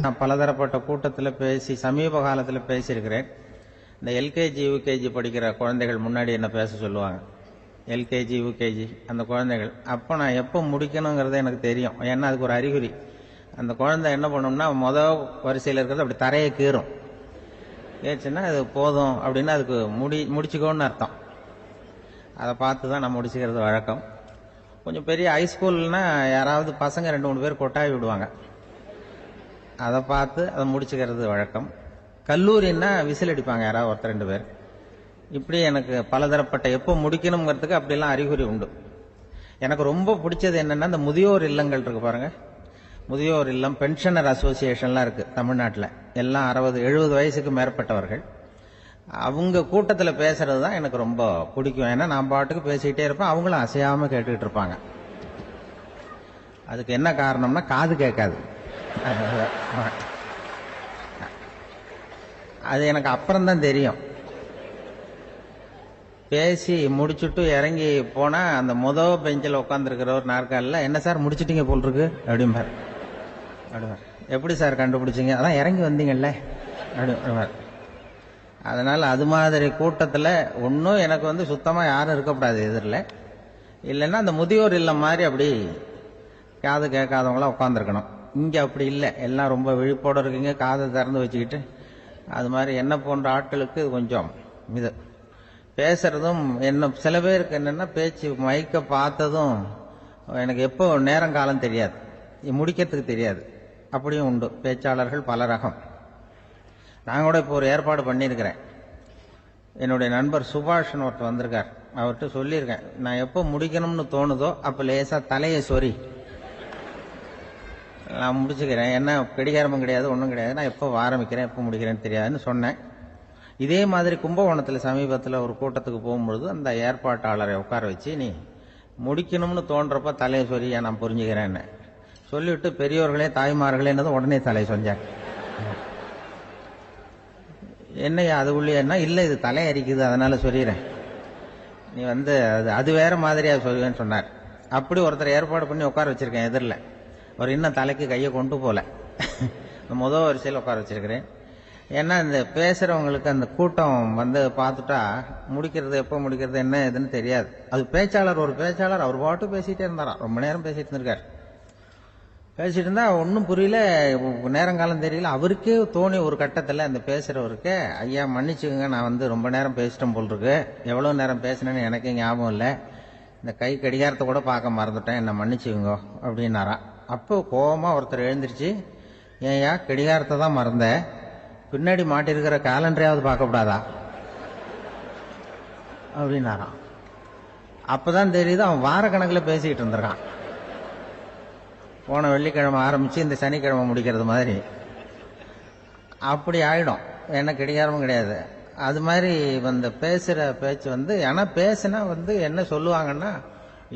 நான் பலதரப்பட்ட கூட்டத்தில் பேசி சமீப காலத்தில் பேசியிருக்கிறேன். இந்த எல்கேஜி யூகேஜி படிக்கிற குழந்தைகள் முன்னாடி என்ன பேச சொல்லுவாங்க. எல்கேஜி யூகேஜி அந்த குழந்தைகள் அப்போ நான் எப்போ முடிக்கணுங்கிறது எனக்கு தெரியும். ஏன்னா அதுக்கு ஒரு அறிகுறி. அந்த குழந்தை என்ன பண்ணணும்னா மொதல் வரிசையில் இருக்கிறது அப்படி தரையை கீறும். ஏச்சுன்னா அது போதும் அப்படின்னு அதுக்கு முடிச்சுக்கோன்னு அர்த்தம். அதை பார்த்து தான் நான் முடிச்சுக்கிறது வழக்கம். கொஞ்சம் பெரிய ஹைஸ்கூல்னா யாராவது பசங்க 2-3 பேர் கொட்டாவி விடுவாங்க. அதை பார்த்து அதை முடிச்சுக்கிறது வழக்கம். கல்லூரின்னா விசில் அடிப்பாங்க யாராவது ஒருத்தர் 2 பேர். இப்படி எனக்கு பலதரப்பட்ட எப்போ முடிக்கணுங்கிறதுக்கு அப்படிலாம் அறிகுறி உண்டு. எனக்கு ரொம்ப பிடிச்சது என்னன்னா இந்த முதியோர் இல்லங்கள் இருக்கு பாருங்க. முதியோர் இல்லம், பென்ஷனர் அசோசியேஷன்லாம் இருக்கு தமிழ்நாட்டில். எல்லாம் 60-70 வயசுக்கு மேற்பட்டவர்கள். அவங்க கூட்டத்தில் பேசுறது தான் எனக்கு ரொம்ப பிடிக்கும். ஏன்னா நான் பாட்டுக்கு பேசிக்கிட்டே இருப்பேன், அவங்களும் அசையாம கேட்டுக்கிட்டு இருப்பாங்க. அதுக்கு என்ன காரணம்னா காது கேட்காது. அது எனக்கு அப்புறம் தான் தெரியும். பேசி முடிச்சுட்டு இறங்கி போனா அந்த முதல் பெஞ்சில் உட்காந்துருக்கிற ஒரு நாற்காலில் என்ன சார் முடிச்சிட்டீங்க போல் இருக்கு அப்படிம்பார். எப்படி சார் கண்டுபிடிச்சிங்க? அதான் இறங்கி வந்தீங்கல்ல அப்படிம்பார். அதனால அது மாதிரி கூட்டத்தில் ஒன்றும் எனக்கு சுத்தமாக யாரும் இருக்கக்கூடாது எதிரில். இல்லைன்னா அந்த முதியோர் இல்லம் மாதிரி அப்படி காது கேட்காதவங்களாம் உட்காந்துருக்கணும். இங்கே அப்படி இல்லை, எல்லாம் ரொம்ப விழிப்போடு இருக்கீங்க, காதை திறந்து வச்சுக்கிட்டு. அது மாதிரி என்ன போன்ற ஆட்களுக்கு கொஞ்சம் இது பேசுறதும் என்ன சில பேருக்கு என்னென்னா பேச்சு மைக்க பார்த்ததும் எனக்கு எப்போ நேரங்காலம் தெரியாது, முடிக்கிறதுக்கு தெரியாது. அப்படியும் உண்டு பேச்சாளர்கள் பல ரகம். நான் கூட இப்போ ஒரு ஏற்பாடு பண்ணியிருக்கிறேன். என்னுடைய நண்பர் சுபாஷ்னு ஒருத்தர் வந்திருக்கார். அவர்கிட்ட சொல்லியிருக்கேன், நான் எப்போ முடிக்கணும்னு தோணுதோ அப்போ லேசாக தலையை சொறி நான் முடிச்சுக்கிறேன். என்ன கடிகாரமும் கிடையாது, ஒன்றும் கிடையாது. நான் எப்போ ஆரம்பிக்கிறேன் எப்போ முடிக்கிறேன்னு தெரியாதுன்னு சொன்னேன். இதே மாதிரி கும்பகோணத்தில் சமீபத்தில் ஒரு கூட்டத்துக்கு போகும்பொழுது அந்த ஏற்பாட்டாளரை உட்கார வச்சு, நீ முடிக்கணும்னு தோன்றப்ப தலையை சொரியா நான் புரிஞ்சுக்கிறேன்னு சொல்லிவிட்டு பெரியவர்களே தாய்மார்களேன்னதும் உடனே தலையை சொன்னாங்க. என்னையா அது உள்ளேன்னா, இல்லை இது தலை அரிக்குது அதனால சொல்லிடுறேன், நீ அது வேற மாதிரியா சொல்லுவேன்னு சொன்னார். அப்படி ஒருத்தர் ஏற்பாடு பண்ணி உட்கார வச்சிருக்கேன் எதிரில். அவர் இன்னும் தலைக்கு கையை கொண்டு போல, முதல் வரிசையில் உட்கார வச்சிருக்கிறேன். ஏன்னா இந்த பேசுறவங்களுக்கு அந்த கூட்டம் பார்த்துட்டா முடிக்கிறது எப்போ முடிக்கிறது என்ன இதுன்னு தெரியாது. அது ஒரு பேச்சாளர் அவர் பாட்டு பேசிட்டே இருந்தாராம். ரொம்ப நேரம் பேசிட்டு இருந்திருக்காரு. பேசிட்டு இருந்தா ஒன்றும் புரியல, நேரங்காலம் தெரியல. அவருக்கே தோணி ஒரு கட்டத்தில் அந்த பேசுறவருக்கு, ஐயா மன்னிச்சுக்கோங்க, நான் ரொம்ப நேரம் பேசிட்டேன் போல் இருக்கு, எவ்வளோ நேரம் பேசினேன்னு எனக்கே ஞாபகம் இல்லை, இந்த கை கடிகாரத்தை கூட பார்க்க மறந்துட்டேன், என்ன மன்னிச்சுக்கோங்க அப்படின்னாராம். அப்போ கோபமா ஒருத்தர் எழுந்திருச்சு, ஏன்யா கடிகாரத்தை தான் மறந்த, பின்னாடி மாட்டிருக்கிற கேலண்டரையாவது பார்க்கக்கூடாதா அப்படின்னாராம். அப்பதான் தெரியுது அவன் வார கணக்கில் பேசிக்கிட்டு இருந்திருக்கான். போன வெள்ளிக்கிழமை ஆரம்பிச்சு இந்த சனிக்கிழமை முடிக்கிறது மாதிரி அப்படி ஆயிடும். ஏன்னா கடிகாரமும் கிடையாது. அது மாதிரி பேசுற பேச்சு ஏன்னா பேசுனா என்ன சொல்லுவாங்கன்னா,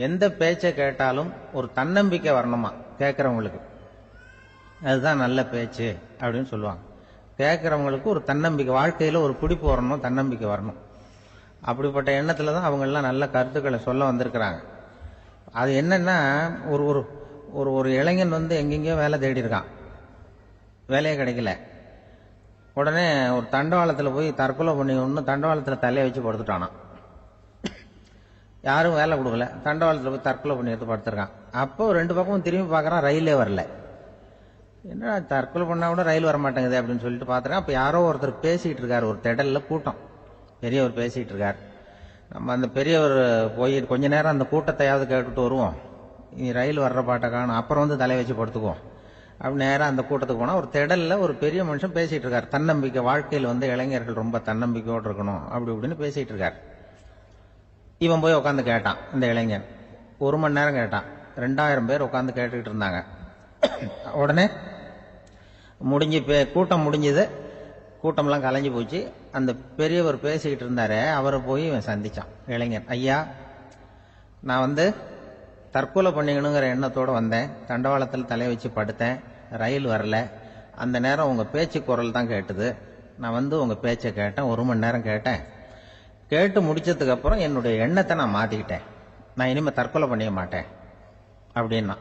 எந்த பேச்சை கேட்டாலும் ஒரு தன்னம்பிக்கை வரணுமா கேட்கறவங்களுக்கு, அதுதான் நல்ல பேச்சு அப்படின்னு சொல்லுவாங்க. கேட்கறவங்களுக்கு ஒரு தன்னம்பிக்கை, வாழ்க்கையில ஒரு பிடிப்பு வரணும், தன்னம்பிக்கை வரணும். அப்படிப்பட்ட எண்ணத்துல தான் அவங்க எல்லாம் நல்ல கருத்துக்களை சொல்ல வந்திருக்கிறாங்க. அது என்னன்னா, ஒரு ஒரு ஒரு இளைஞன் எங்கெங்கயோ வேலை தேடி இருக்கான், வேலையே கிடைக்கல. உடனே ஒரு தண்டவாளத்தில் போய் தற்கொலை பண்ணி தண்டவாளத்தில் தலையை வச்சு படுத்துட்டானான். யாரும் வேலை கொடுக்கல, தண்டவாளத்தில் போய் தற்கொலை பண்ணி எடுத்து படுத்திருக்கான். அப்போ 2 பக்கமும் திரும்பி பார்க்கறான், ரயிலே வரல. என்ன தற்கொலை பண்ணா கூட ரயில் வர மாட்டேங்குது அப்படின்னு சொல்லிட்டு பார்த்துருக்கேன். அப்போ யாரோ ஒருத்தர் பேசிக்கிட்டு இருக்காரு, ஒரு திடல்ல கூட்டம், பெரியவர் பேசிக்கிட்டு இருக்காரு. நம்ம அந்த பெரியவர் போய் கொஞ்ச நேரம் அந்த கூட்டத்தையாவது கேட்டுட்டு வருவோம், நீ ரயில் வர்ற பாட்டை காணும், அப்புறம் தலையை வச்சு படுத்துக்குவோம் அப்படி நேரம் அந்த கூட்டத்துக்கு போனால் ஒரு திடல்ல ஒரு பெரிய மனுஷன் பேசிட்டு இருக்காரு. தன்னம்பிக்கை, வாழ்க்கையில் இளைஞர்கள் ரொம்ப தன்னம்பிக்கையோடு இருக்கணும் அப்படி இப்படின்னு பேசிட்டு இருக்காரு. இவன் போய் உட்காந்து கேட்டான். இந்த இளைஞன் 1 மணி நேரம் கேட்டான். 2000 பேர் உட்காந்து கேட்டுக்கிட்டு இருந்தாங்க. உடனே கூட்டம் முடிஞ்சது, கூட்டம்லாம் கலைஞ்சு போச்சு. அந்த பெரியவர் பேசிக்கிட்டு இருந்தாரு, அவரை போய் இவன் சந்திச்சான். இளைஞன், ஐயா நான் தற்கொலை பண்ணிக்கணுங்கிற எண்ணத்தோடு வந்தேன், தண்டவாளத்தில் தலையை வச்சு படுத்தேன், ரயில் வரல, அந்த நேரம் உங்கள் பேச்சு குரல் தான் கேட்டுது, நான் உங்கள் பேச்சை கேட்டேன், 1 மணி நேரம் கேட்டேன், கேட்டு முடிச்சதுக்கு அப்புறம் என்னுடைய எண்ணத்தை நான் மாற்றிக்கிட்டேன், நான் இனிமேல் தற்கொலை பண்ணிக்க மாட்டேன் அப்படின்னா.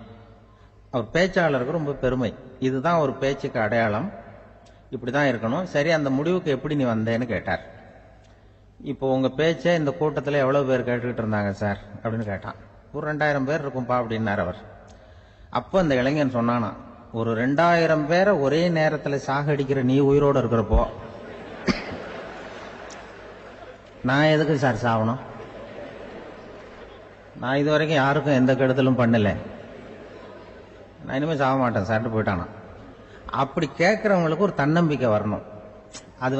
அவர் பேச்சாளருக்கு ரொம்ப பெருமை. இதுதான் ஒரு பேச்சுக்கு அடையாளம், இப்படிதான் இருக்கணும். சரி, அந்த முடிவுக்கு எப்படி நீ வந்தேன்னு கேட்டார். இப்போ உங்க பேச்சை இந்த கூட்டத்தில் எவ்வளவு பேர் கேட்டுக்கிட்டு இருந்தாங்க சார் அப்படின்னு கேட்டான். ஒரு 2000 பேர் இருக்கும்பா அப்படின்னார் அவர். அப்போ அந்த இளைஞன் சொன்னானா, ஒரு 2000 பேரை ஒரே நேரத்தில் சாகடிக்கிற நீ உயிரோடு இருக்கிறப்போ நான் எதுக்கு சார் சாகணும்? நான் இது வரைக்கும் யாருக்கும் எந்த கெடுதலும் பண்ணல, நான் இனிமேல் சாக மாட்டேன் சார்ட்டு போயிட்டானா. அப்படி கேட்கறவங்களுக்கு ஒரு தன்னம்பிக்கை வரணும். அது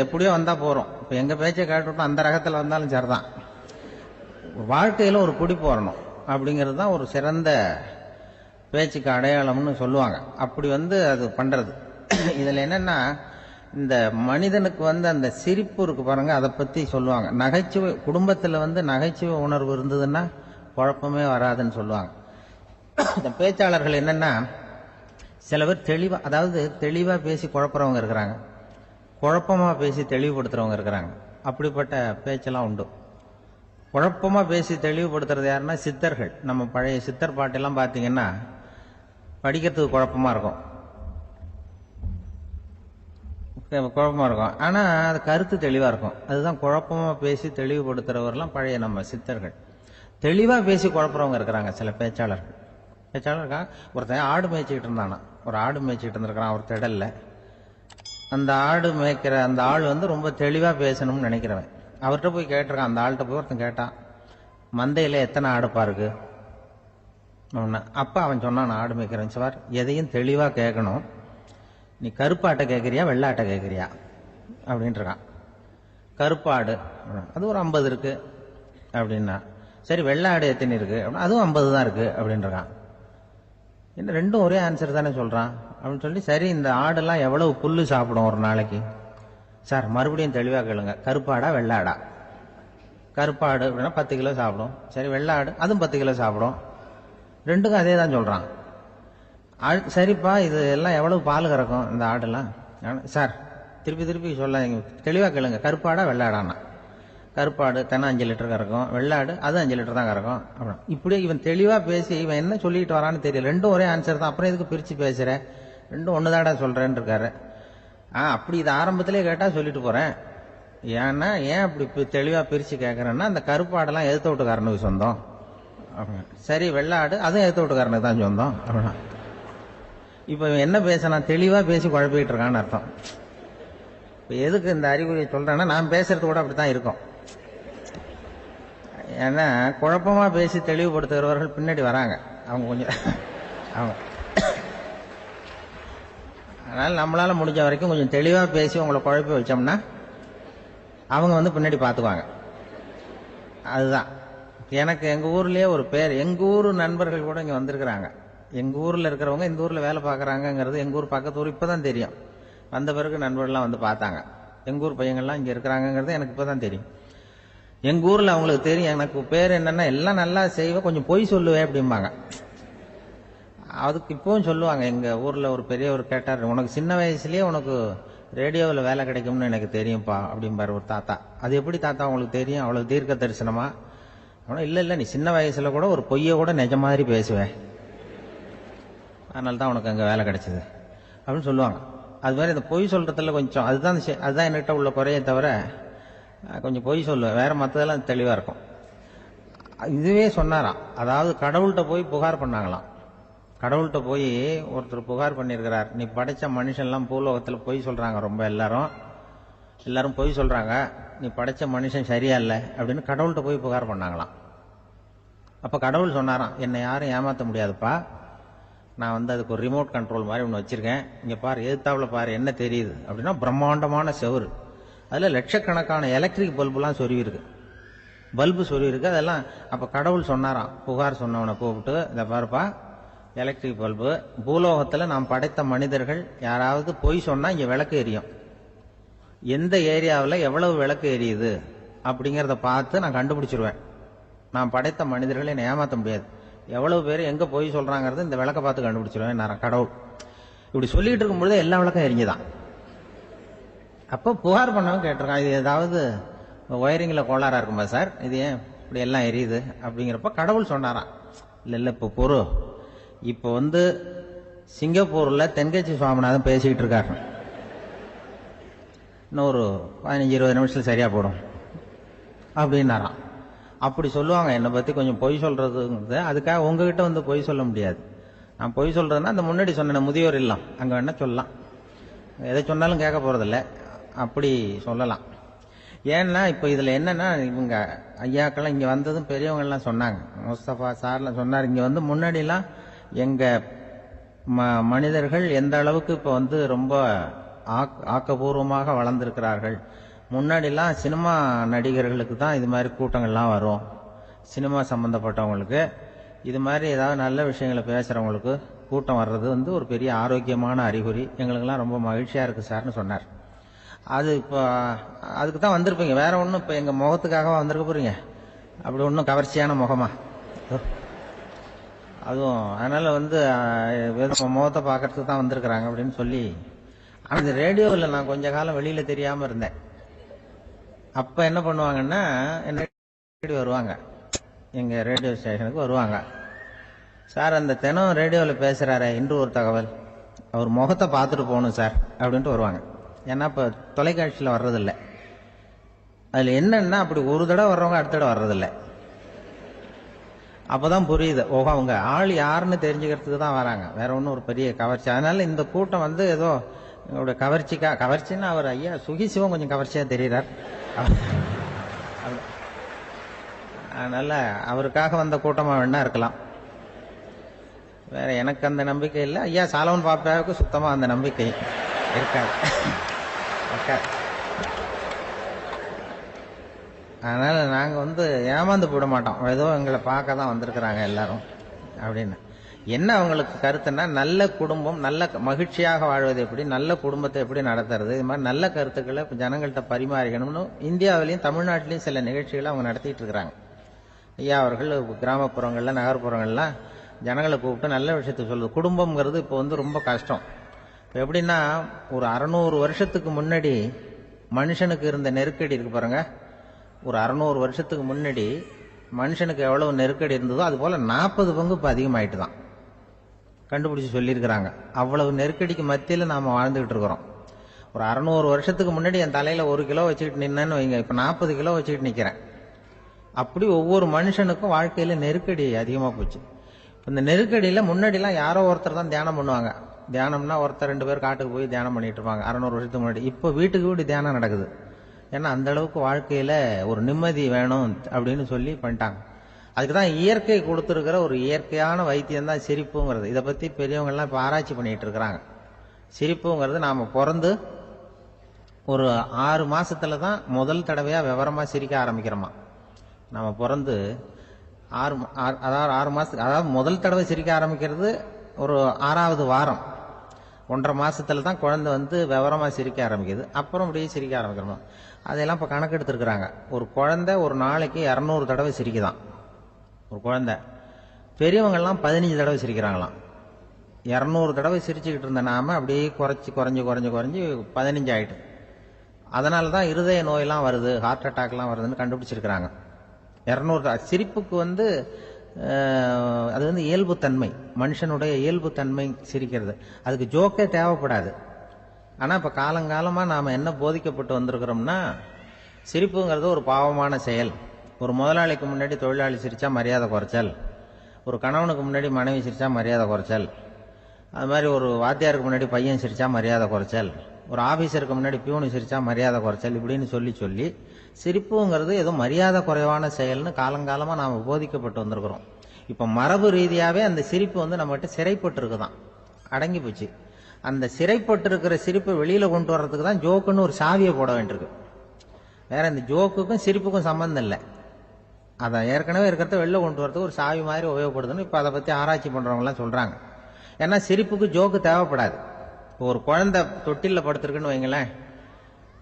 எப்படியோ வந்தா போறோம். இப்ப எங்க பேச்சை கேட்டுவிட்டோம் அந்த ரகத்தில் வந்தாலும் சரிதான். வாழ்க்கையில ஒரு பிடிப்பு வரணும் அப்படிங்கிறது தான் ஒரு சிறந்த பேச்சுக்கு அடையாளம்னு சொல்லுவாங்க. அப்படி அது பண்றது. இதுல என்னன்னா, இந்த மனிதனுக்கு அந்த சிரிப்பு இருக்கு பாருங்க, அதை பத்தி சொல்லுவாங்க. நகைச்சுவை குடும்பத்துல நகைச்சுவை உணர்வு இருந்ததுன்னா குழப்பமே வராதுன்னு சொல்லுவாங்க. இந்த பேச்சாளர்கள் என்னன்னா, சில பேர் தெளிவா, அதாவது தெளிவா பேசி குழப்பறவங்க இருக்கிறாங்க, குழப்பமா பேசி தெளிவுபடுத்துறவங்க இருக்கிறாங்க. அப்படிப்பட்ட பேச்செல்லாம் உண்டு. குழப்பமா பேசி தெளிவுபடுத்துறது யாருன்னா சித்தர்கள். நம்ம பழைய சித்தர் பாட்டெல்லாம் பார்த்தீங்கன்னா படிக்கிறதுக்கு குழப்பமா இருக்கும், ஆனா அது கருத்து தெளிவா இருக்கும். அதுதான் குழப்பமா பேசி தெளிவுபடுத்துறவர்லாம் பழைய நம்ம சித்தர்கள். தெளிவா பேசி குழப்பறவங்க இருக்கிறாங்க சில பேச்சாளர்கள். ஒருத்தன் ஆடு மேய்ச்சிக்கிட்டு இருந்தானா, ஒரு ஆடு மேய்ச்சிக்கிட்டு இருந்திருக்கிறான் ஒரு திடல்ல. அந்த ஆடு மேய்க்கிற அந்த ஆள் ரொம்ப தெளிவா பேசணும்னு நினைக்கிறவன். அவர்கிட்ட போய் கேட்டிருக்கான். அந்த ஆள்கிட்ட போய் ஒருத்தன் கேட்டான், மந்தையில எத்தனை ஆடுப்பா இருக்கு? அப்ப அவன் சொன்னான், ஆடு மேய்க்கிறவன், சார் எதையும் தெளிவா கேட்கணும், நீ கருப்பாட்டை கேட்கறியா வெள்ளாட்டை கேட்கறியா அப்படின்ட்டு இருக்கான். கருப்பாடு அது ஒரு 50 இருக்கு அப்படின்னா, சரி வெள்ளாடு எத்தனை இருக்கு அப்படின்னா, அதுவும் 50 தான் இருக்கு அப்படின்னு இருக்கான். என்ன ரெண்டும் ஒரே ஆன்சர் தானே சொல்றான் அப்படின்னு சொல்லி, சரி இந்த ஆடெல்லாம் எவ்வளவு புல்லு சாப்பிடும் ஒரு நாளைக்கு? சார் மறுபடியும் தெளிவா கேளுங்க, கருப்பாடா வெள்ளாடா? கருப்பாடு அப்படின்னா 10 கிலோ சாப்பிடும். சரி வெள்ளாடு அதுவும் 10 கிலோ சாப்பிடும். ரெண்டுக்கும் அதே தான் சொல்றான். சரிப்பா இது எல்லாம் எவ்வளவு பால் கறக்கும் இந்த ஆடெல்லாம்? சார் திருப்பி திருப்பி சொல்ல, தெளிவா கேளுங்க, கருப்பாடா வெள்ளாடானா? கருப்பாடு தினம் 5 லிட்டர் கறக்கும், வெள்ளாடு அது 5 லிட்டர் தான் கறக்கும். அப்புறம் இப்படியே இவன் தெளிவா பேசி இவன் என்ன சொல்லிட்டு வரான்னு தெரியல. ரெண்டும் ஒரே ஆன்சர் தான், அப்புறம் எதுக்கு பிரிச்சு பேசுற? ரெண்டும் ஒண்ணுதாடா சொல்றேன்னு இருக்காரு. அப்படி இது ஆரம்பத்திலே கேட்டா சொல்லிட்டு போறேன். ஏன்னா ஏன் அப்படி தெளிவா பிரிச்சு கேட்கறேன்னா, அந்த கருப்பாடெல்லாம் எதிர்த்த வீட்டுக்காரனுக்கு சொந்தம். சரி வெள்ளாடு அதுவும் எதிர்த்த வீட்டுக்காரனுக்கு தான் சொந்தம் அப்படின்னா, இப்ப இவன் என்ன பேசலாம்? தெளிவா பேசி குழப்பிட்டு இருக்கான்னு அர்த்தம். இப்ப எதுக்கு இந்த அறிகுறியை சொல்றேன்னா, நான் பேசுறது கூட அப்படித்தான் இருக்கும். ஏன்னா குழப்பமா பேசி தெளிவுபடுத்துகிறவர்கள் பின்னாடி வராங்க, அவங்க கொஞ்சம் அவங்க. அதனால நம்மளால முடிஞ்ச வரைக்கும் கொஞ்சம் தெளிவா பேசி உங்களை குழப்பி வச்சோம்னா அவங்க பின்னாடி பார்த்துக்குவாங்க. அதுதான் எனக்கு எங்க ஊர்லயே ஒரு பேர், எங்க ஊர் நண்பர்கள் கூட இங்க வந்திருக்கிறாங்க. எங்க ஊர்ல இருக்கிறவங்க இந்த ஊர்ல வேலை பார்க்கறாங்கிறது எங்க ஊர் பக்கத்து ஊர் இப்பதான் தெரியும். வந்த பிறகு நண்பர்கள்லாம் பார்த்தாங்க. எங்க ஊர் பையங்கள்லாம் இங்க இருக்கிறாங்கிறது எனக்கு இப்பதான் தெரியும். எங்க ஊர்ல அவங்களுக்கு தெரியும் எனக்கு பேர் என்னன்னா, எல்லாம் நல்லா செய்வேன், கொஞ்சம் பொய் சொல்லுவேன் அப்படிம்பாங்க. அதுக்கு இப்பவும் சொல்லுவாங்க. எங்க ஊர்ல ஒரு பெரியவர் கேட்டார், உனக்கு சின்ன வயசுலயே உனக்கு ரேடியோவில் வேலை கிடைக்கும்னு எனக்கு தெரியும்பா அப்படிம்பாரு ஒரு தாத்தா. அது எப்படி தாத்தா உங்களுக்கு தெரியும், அவ்வளவு தீர்க்க தரிசனமா? இல்ல நீ சின்ன வயசுல கூட ஒரு பொய்ய கூட நிஜ மாதிரி பேசுவேன், அதனால தான் உனக்கு அங்க வேலை கிடைச்சது அப்படின்னு சொல்லுவாங்க. அது மாதிரி இந்த பொய் சொல்றதுல கொஞ்சம் அதுதான் என்கிட்ட உள்ள குறைய தவிர, கொஞ்சம் பொய் சொல்லுவேன், வேற மற்றதெல்லாம் தெளிவா இருக்கும். இதுவே சொன்னாராம். அதாவது கடவுள்கிட்ட போய் புகார் பண்ணாங்களாம். கடவுள்கிட்ட போய் ஒருத்தர் புகார் பண்ணியிருக்கிறார், நீ படைச்ச மனுஷன்லாம் பூலோகத்தில் பொய் சொல்றாங்க, ரொம்ப எல்லாரும் பொய் சொல்றாங்க, நீ படைச்ச மனுஷன் சரியா இல்லை அப்படின்னு கடவுள்கிட்ட போய் புகார் பண்ணாங்களாம். அப்ப கடவுள் சொன்னாராம், என்னை யாரும் ஏமாற்ற முடியாதுப்பா, நான் அதுக்கு ஒரு ரிமோட் கண்ட்ரோல் மாதிரி ஒன்று வச்சிருக்கேன், இங்க பாரு எதிர்த்தாப்புல பாரு என்ன தெரியுது அப்படின்னா, பிரம்மாண்டமான செவுரு, அதுல லட்சக்கணக்கான எலக்ட்ரிக் பல்புலாம் சொருவி இருக்கு, பல்பு சொருவி இருக்கு அதெல்லாம். அப்ப கடவுள் சொன்னாராம், புகார் சொன்னவனை கூப்பிட்டு, இதை பாருப்பா எலக்ட்ரிக் பல்பு, பூலோகத்துல நாம் படைத்த மனிதர்கள் யாராவது பொய் சொன்னா இங்க விளக்கு எரியும், எந்த ஏரியாவில் எவ்வளவு விளக்கு எரியுது அப்படிங்கிறத பார்த்து நான் கண்டுபிடிச்சிருவேன், நான் படைத்த மனிதர்களை என்னை ஏமாற்ற முடியாது, எவ்வளவு பேர் எங்க பொய் சொல்றாங்கிறது இந்த விளக்க பார்த்து கண்டுபிடிச்சிருவேன் நான் கடவுள். இப்படி சொல்லிட்டு இருக்கும் பொழுது எல்லா விளக்கம் எரிஞ்சுதான். அப்போ புகார் பண்ணவன் கேட்டிருக்கான், இது ஏதாவது ஒயரிங்ல கோளாறா இருக்குமா சார், இது ஏன் இப்படி எல்லாம் எரியுது அப்படிங்கிறப்ப கடவுள் சொன்னாராம், இல்ல இப்ப பொறு, இப்ப சிங்கப்பூர்ல தென்கட்சி சுவாமிநாதன் பேசிக்கிட்டு இருக்காரு. இன்னும் ஒரு 15-20 நிமிஷத்துல சரியா போடும் அப்படின்னாராம். அப்படி சொல்லுவாங்க என்னை பத்தி கொஞ்சம் பொய் சொல்றதுங்கிறது. அதுக்காக உங்ககிட்ட வந்து பொய் சொல்ல முடியாது. நான் பொய் சொல்றதுன்னா அந்த முன்னாடி சொன்ன முதியோர் இல்லம் அங்க வேணா சொல்லலாம், எதை சொன்னாலும் கேட்க போறதில்ல, அப்படி சொல்லலாம். ஏன்னா இப்ப இதுல என்னன்னா, இவங்க ஐயாக்கெல்லாம் இங்க வந்ததும் பெரியவங்க எல்லாம் சொன்னாங்க, முஸ்தபா சார்லாம் சொன்னார், இங்க வந்து முன்னாடி எல்லாம் எங்க மனிதர்கள் எந்த அளவுக்கு இப்ப வந்து ரொம்ப ஆக்கப்பூர்வமாக வளர்ந்திருக்கிறார்கள். முன்னாடிலாம் சினிமா நடிகர்களுக்கு தான் இது மாதிரி கூட்டங்கள்லாம் வரும், சினிமா சம்பந்தப்பட்டவங்களுக்கு இது மாதிரி ஏதாவது நல்ல விஷயங்களை பேசுறவங்களுக்கு கூட்டம் வர்றது வந்து ஒரு பெரிய ஆரோக்கியமான அறிகுறி, எங்களுக்கெல்லாம் ரொம்ப மகிழ்ச்சியா இருக்கு சார்னு சொன்னார். அது இப்போ அதுக்கு தான் வந்திருப்பீங்க, வேற ஒன்றும் இப்போ எங்கள் முகத்துக்காக வந்திருக்க போறீங்க, அப்படி ஒன்றும் கவர்ச்சியான முகமா அதுவும் அதனால வந்து முகத்தை பார்க்கறதுக்கு தான் வந்திருக்கிறாங்க அப்படின்னு சொல்லி. அந்த ரேடியோவில் நான் கொஞ்ச காலம் வெளியில தெரியாம இருந்தேன். அப்ப என்ன பண்ணுவாங்கன்னா, என்ன வருவாங்க எங்க ரேடியோ ஸ்டேஷனுக்கு வருவாங்க, சார் அந்த தினம் ரேடியோவில் பேசுறாரு இன்று ஒரு தகவல், அவர் முகத்தை பார்த்துட்டு போகணும் சார் அப்படின்ட்டு வருவாங்க. ஏன்னா இப்ப தொலைக்காட்சியில் வர்றதில்லை. அதுல என்னன்னா, அப்படி ஒரு தடவை வர்றவங்க அடுத்த தடவை வர்றதில்லை. அப்பதான் புரியுது, ஓஹோ அவங்க ஆள் யாருன்னு தெரிஞ்சுக்கிறதுக்கு தான் வராங்க, வேற ஒன்றும் ஒரு பெரிய கவர்ச்சி. அதனால இந்த கூட்டம் வந்து ஏதோ என்னோட கவர்ச்சின்னா அவர் ஐயா சுகி சிவம் கொஞ்சம் கவர்ச்சியா தெரிகிறார், அதனால அவருக்காக வந்த கூட்டமா வேணா இருக்கலாம், வேற எனக்கு அந்த நம்பிக்கை இல்லை. ஐயா சாலவன் பாப்பாவுக்கு சுத்தமா அந்த நம்பிக்கை இருக்காது. அதனால நாங்க வந்து ஏமாந்து போட மாட்டோம், ஏதோ எங்களை பார்க்க தான் வந்திருக்கிறாங்க எல்லாரும் அப்படின்னு. என்ன அவங்களுக்கு கருத்துன்னா, நல்ல குடும்பம் நல்ல மகிழ்ச்சியாக வாழ்வது எப்படி, நல்ல குடும்பத்தை எப்படி நடத்துறது, இது மாதிரி நல்ல கருத்துக்களை ஜனங்கள்கிட்ட பரிமாறிக்கணும்னு இந்தியாவிலையும் தமிழ்நாட்டிலையும் சில நிகழ்ச்சிகளை அவங்க நடத்திட்டு இருக்கிறாங்க. ஐயா அவர்கள் கிராமப்புறங்கள்ல நகர்ப்புறங்கள்லாம் ஜனங்களை கூப்பிட்டு நல்ல விஷயத்த சொல்லுது. குடும்பம்ங்கிறது இப்போ வந்து ரொம்ப கஷ்டம். இப்போ எப்படின்னா, ஒரு 600 வருஷத்துக்கு முன்னாடி மனுஷனுக்கு இருந்த நெருக்கடி இருக்கு பாருங்க, ஒரு 600 வருஷத்துக்கு முன்னாடி மனுஷனுக்கு எவ்வளவு நெருக்கடி இருந்ததோ அது போல 40 பங்கு இப்போ அதிகமாயிட்டு தான் கண்டுபிடிச்சு சொல்லியிருக்கிறாங்க. அவ்வளவு நெருக்கடிக்கு மத்தியில் நாம வாழ்ந்துகிட்டு இருக்கிறோம். ஒரு 600 வருஷத்துக்கு முன்னாடி என் தலையில 1 கிலோ வச்சுக்கிட்டு நின்னேன்னு வைங்க, இப்ப 40 கிலோ வச்சுக்கிட்டு நிக்கிறேன். அப்படி ஒவ்வொரு மனுஷனுக்கும் வாழ்க்கையில நெருக்கடி அதிகமா போச்சு. இந்த நெருக்கடியில முன்னாடிலாம் யாரோ ஒருத்தர் தான் தியானம் பண்ணுவாங்க. தியானம்னா ஒருத்தர் 2 பேர் காட்டுக்கு போய் தியானம் பண்ணிட்டு இருப்பாங்க 600 வருஷத்துக்கு முன்னாடி. இப்ப வீட்டுக்கு வீடு தியானம் நடக்குது. ஏன்னா அந்த அளவுக்கு வாழ்க்கையில ஒரு நிம்மதி வேணும் அப்படின்னு சொல்லி பண்ணிட்டாங்க. அதுக்குதான் இயற்கை கொடுத்திருக்கிற ஒரு இயற்கையான வைத்தியம் தான் சிரிப்புங்கிறது. இதை பத்தி பெரியவங்க எல்லாம் இப்ப ஆராய்ச்சி பண்ணிட்டு இருக்கிறாங்க. சிரிப்புங்கிறது நாம பிறந்து ஒரு 6 மாசத்துல தான் முதல் தடவையா விவரமா சிரிக்க ஆரம்பிக்கிறோமா. நாம பிறந்து 6 மாசத்துக்கு, அதாவது முதல் தடவை சிரிக்க ஆரம்பிக்கிறது ஒரு 6வது வாரம், 1.5 மாசத்துல தான் குழந்தை வந்து விவரமா சிரிக்க ஆரம்பிக்குது. அப்புறம் அப்படியே சிரிக்க ஆரம்பிக்கிறோம். அதெல்லாம் இப்ப கணக்கு எடுத்திருக்கிறாங்க. ஒரு குழந்தை ஒரு நாளைக்கு 200 தடவை சிரிக்குதான் ஒரு குழந்தை. பெரியவங்க எல்லாம் 15 தடவை சிரிக்கிறாங்களாம். 200 தடவை சிரிச்சுக்கிட்டு இருந்த நாம அப்படியே குறைஞ்சு 15 ஆயிட்டு. அதனாலதான் இருதய நோயெல்லாம் வருது, ஹார்ட் அட்டாக் எல்லாம் வருதுன்னு கண்டுபிடிச்சிருக்கிறாங்க. 200 சிரிப்புக்கு வந்து அது வந்து இயல்பு தன்மை, மனுஷனுடைய இயல்பு தன்மை சிரிக்கிறது. அதுக்கு ஜோக்கே தேவைப்படாது. ஆனா இப்ப காலங்காலமா நாம என்ன போதிக்கப்பட்டு வந்திருக்கிறோம்னா, சிரிப்புங்கிறது ஒரு பாவமான செயல். ஒரு முதலாளிக்கு முன்னாடி தொழிலாளி சிரிச்சா மரியாதை குறைச்சல், ஒரு கணவனுக்கு முன்னாடி மனைவி சிரிச்சா மரியாதை குறைச்சல், அது மாதிரி ஒரு வாத்தியாருக்கு முன்னாடி பையன் சிரிச்சா மரியாதை குறைச்சல், ஒரு ஆபீசருக்கு முன்னாடி பியூனு சிரிச்சா மரியாதை குறைச்சல், இப்படின்னு சொல்லி சிரிப்புங்கிறது ஏதோ மரியாதை குறைவான செயல்னு காலங்காலமா நாம போதிக்கப்பட்டு வந்திருக்கிறோம். இப்ப மரபு ரீதியாவே அந்த சிரிப்பு வந்து நம்மகிட்ட சிறைப்பட்டு இருக்குதான், அடங்கி போச்சு. அந்த சிறைப்பட்டு இருக்கிற சிரிப்பை வெளியில கொண்டு வர்றதுக்கு தான் ஜோக்குன்னு ஒரு சாவியை போட வேண்டியிருக்கு. வேற இந்த ஜோக்குக்கும் சிரிப்புக்கும் சம்பந்தம் இல்லை. அதை ஏற்கனவே இருக்கிறத வெளில கொண்டு வரதுக்கு ஒரு சாவி மாதிரி உபயோகப்படுதுன்னு இப்ப அதை பத்தி ஆராய்ச்சி பண்றவங்க எல்லாம் சொல்றாங்க. ஏன்னா சிரிப்புக்கு ஜோக்கு தேவைப்படாது. ஒரு குழந்தை தொட்டில படுத்திருக்குன்னு வைங்களேன்,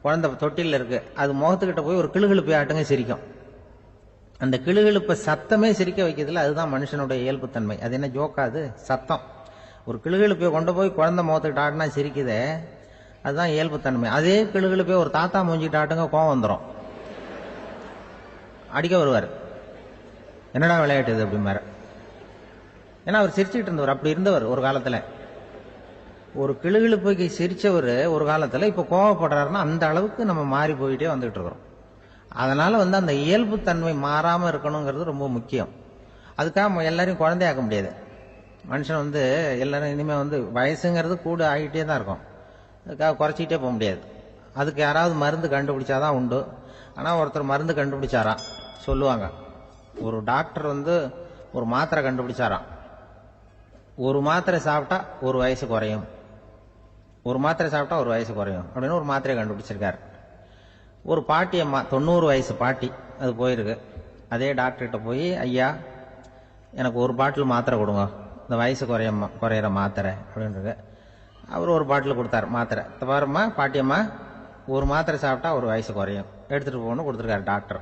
குழந்தை தொட்டில இருக்கு, அது முகத்துக்கிட்ட போய் ஒரு கிளுகிழுப்பை ஆட்டுங்க சிரிக்கும். அந்த கிளுகிழுப்ப சத்தமே சிரிக்க வைக்கிறதுல அதுதான் மனுஷனுடைய இயல்புத்தன்மை. அது என்ன ஜோக்காது, சத்தம். ஒரு கிளுகிழுப்பை கொண்டு போய் குழந்தை முகத்துக்கிட்ட ஆட்டினா சிரிக்குதே, அதுதான் இயல்புத்தன்மை. அதே கிளுகிழுப்பை ஒரு தாத்தா மூஞ்சிக்கிட்ட ஆட்டுங்க, கோவம் வந்துடும், அடிக்க வருவார், என்னடா விளையாட்டு இது அப்படிமாரு. ஏன்னா அவர் சிரிச்சுக்கிட்டு இருந்தவர், அப்படி இருந்தவர் ஒரு காலத்துல. ஒரு கிளுகிழுப்பைக்கு சிரிச்சவர் ஒரு காலத்தில் இப்போ கோவப்படுறாருன்னா அந்த அளவுக்கு நம்ம மாறி போயிட்டே வந்துகிட்டு இருக்கிறோம். அதனால அந்த இயல்பு தன்மை மாறாமல் இருக்கணுங்கிறது ரொம்ப முக்கியம். அதுக்காக எல்லாரையும் குழந்தையாக்க முடியாது. மனுஷன் எல்லாரும் இனிமேல் வயசுங்கிறது கூட ஆகிட்டே தான் இருக்கும். அதுக்காக குறைச்சிக்கிட்டே போக முடியாது. அதுக்கு யாராவது மருந்து கண்டுபிடிச்சாதான் உண்டு. ஆனால் ஒருத்தர் மருந்து கண்டுபிடிச்சாராம், சொல்லுவாங்க. ஒரு டாக்டர் ஒரு மாத்திரை கண்டுபிடிச்சாராம். ஒரு மாத்திரை சாப்பிட்டா ஒரு வயசு குறையும், ஒரு மாத்திரை சாப்பிட்டா ஒரு வயசு குறையும் அப்படின்னு ஒரு மாத்திரையை கண்டுபிடிச்சிருக்காரு. ஒரு பாட்டி அம்மா, 90 வயசு பாட்டி, அது போயிருக்கு. அதே டாக்டர்கிட்ட போய், ஐயா எனக்கு ஒரு பாட்டில் மாத்திரை கொடுங்க, இந்த வயசு குறையிற மாத்திரை அப்படின்றது. அவர் ஒரு பாட்டில் கொடுத்தாரு மாத்திரை. பாருமா பாட்டியம்மா, ஒரு மாத்திரை சாப்பிட்டா ஒரு வயசு குறையும், எடுத்துகிட்டு போகணும்னு கொடுத்துருக்காரு டாக்டர்.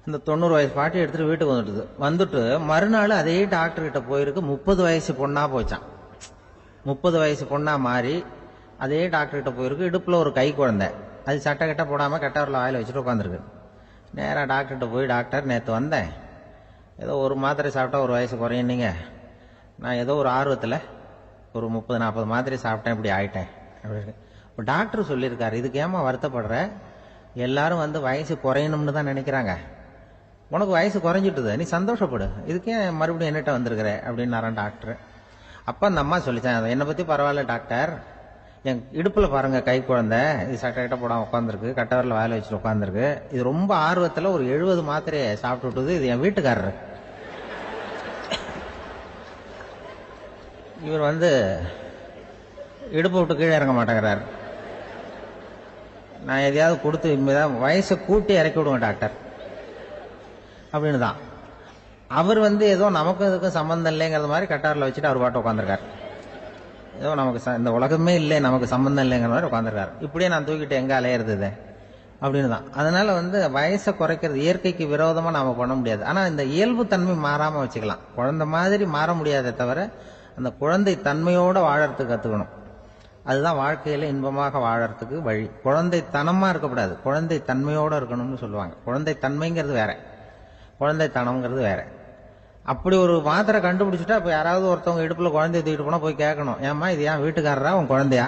இந்த 90 வயசு பாட்டி எடுத்துகிட்டு வீட்டுக்கு வந்துட்டு மறுநாள் அதே டாக்டர்கிட்ட போயிருக்கு. 30 வயசு பொண்ணா போச்சான். 30 வயசு பொண்ணா மாறி அதே டாக்டர்கிட்ட போயிருக்கு. இடுப்பில் ஒரு கை குழந்தை, அது சட்டை கட்ட போடாமல் கட்டவரில் வாயில் வச்சுட்டு உட்காந்துருக்கு. நேராக டாக்டர்கிட்ட போய், டாக்டர் நேற்று வந்தேன், ஏதோ ஒரு மாத்திரை சாப்பிட்டா ஒரு வயசு குறையுன்னீங்க, நான் ஏதோ ஒரு ஆர்வத்தில் ஒரு 30-40 மாத்திரை சாப்பிட்டேன், இப்படி ஆயிட்டேன் அப்படின்னு. இப்போ டாக்டர் சொல்லியிருக்காரு, இதுக்கு ஏமா வருத்தப்படுற, எல்லாரும் வயசு குறையணும்னு தான் நினைக்கிறாங்க, உனக்கு வயசு குறைஞ்சிட்டுது, நீ சந்தோஷப்படு, இதுக்கே மறுபடியும் என்னட்ட வந்திருக்கிற அப்படின்னாரான் டாக்டர். அப்போ அந்த அம்மா சொல்லிச்சேன், என்னை பற்றி பரவாயில்ல டாக்டர், என் இடுப்பில் பாருங்க கை குழந்தை, இது சட்டை கட்ட போடாமல் உட்காந்துருக்கு, கட்டவரில் வாயில் வச்சுட்டு உட்காந்துருக்கு, இது ரொம்ப ஆர்வத்தில் ஒரு 70 மாத்திரையை சாப்பிட்டு விட்டுது, இது என் வீட்டுக்காரரு. இவர் இடுப்பு விட்டு கீழே இறங்க மாட்டேங்கிறார். நான் எதையாவது கொடுத்து இனிமேதான் வயசை கூட்டி இறக்கி விடுங்க டாக்டர் அப்படின்னு தான். அவர் ஏதோ நமக்கும் இதுக்கும் சம்பந்தம் இல்லைங்கிறது மாதிரி கட்டாரில் வச்சுட்டு அவர் பாட்டு உட்காந்துருக்காரு. ஏதோ நமக்கு இந்த உலகமே இல்லை, நமக்கு சம்பந்தம் இல்லைங்கிற மாதிரி உட்காந்துருக்காரு. இப்படியே நான் தூக்கிட்டு எங்க அலையிறது அப்படின்னு தான். அதனால வயசை குறைக்கிறது இயற்கைக்கு விரோதமா நாம பண்ண முடியாது. ஆனா இந்த இயல்பு தன்மை மாறாம வச்சுக்கலாம். குழந்தை மாதிரி மாற முடியாதே தவிர அந்த குழந்தை தன்மையோட வாழறதுக்கு கத்துக்கணும். அதுதான் வாழ்க்கையில இன்பமாக வாழறதுக்கு வழி. குழந்தை தனமா இருக்கக்கூடாது, குழந்தை தன்மையோட இருக்கணும்னு சொல்லுவாங்க. குழந்தை தன்மைங்கிறது வேற, குழந்தை தனம்ங்கிறது வேற. அப்படி ஒரு மாத்திரை கண்டுபிடிச்சிட்டா இப்ப யாராவது ஒருத்தவங்க இடுப்புல குழந்தைய தூக்கிட்டு போனா போய் கேட்கணும், ஏமா இது ஏன் வீட்டுக்காரரா உன் குழந்தையா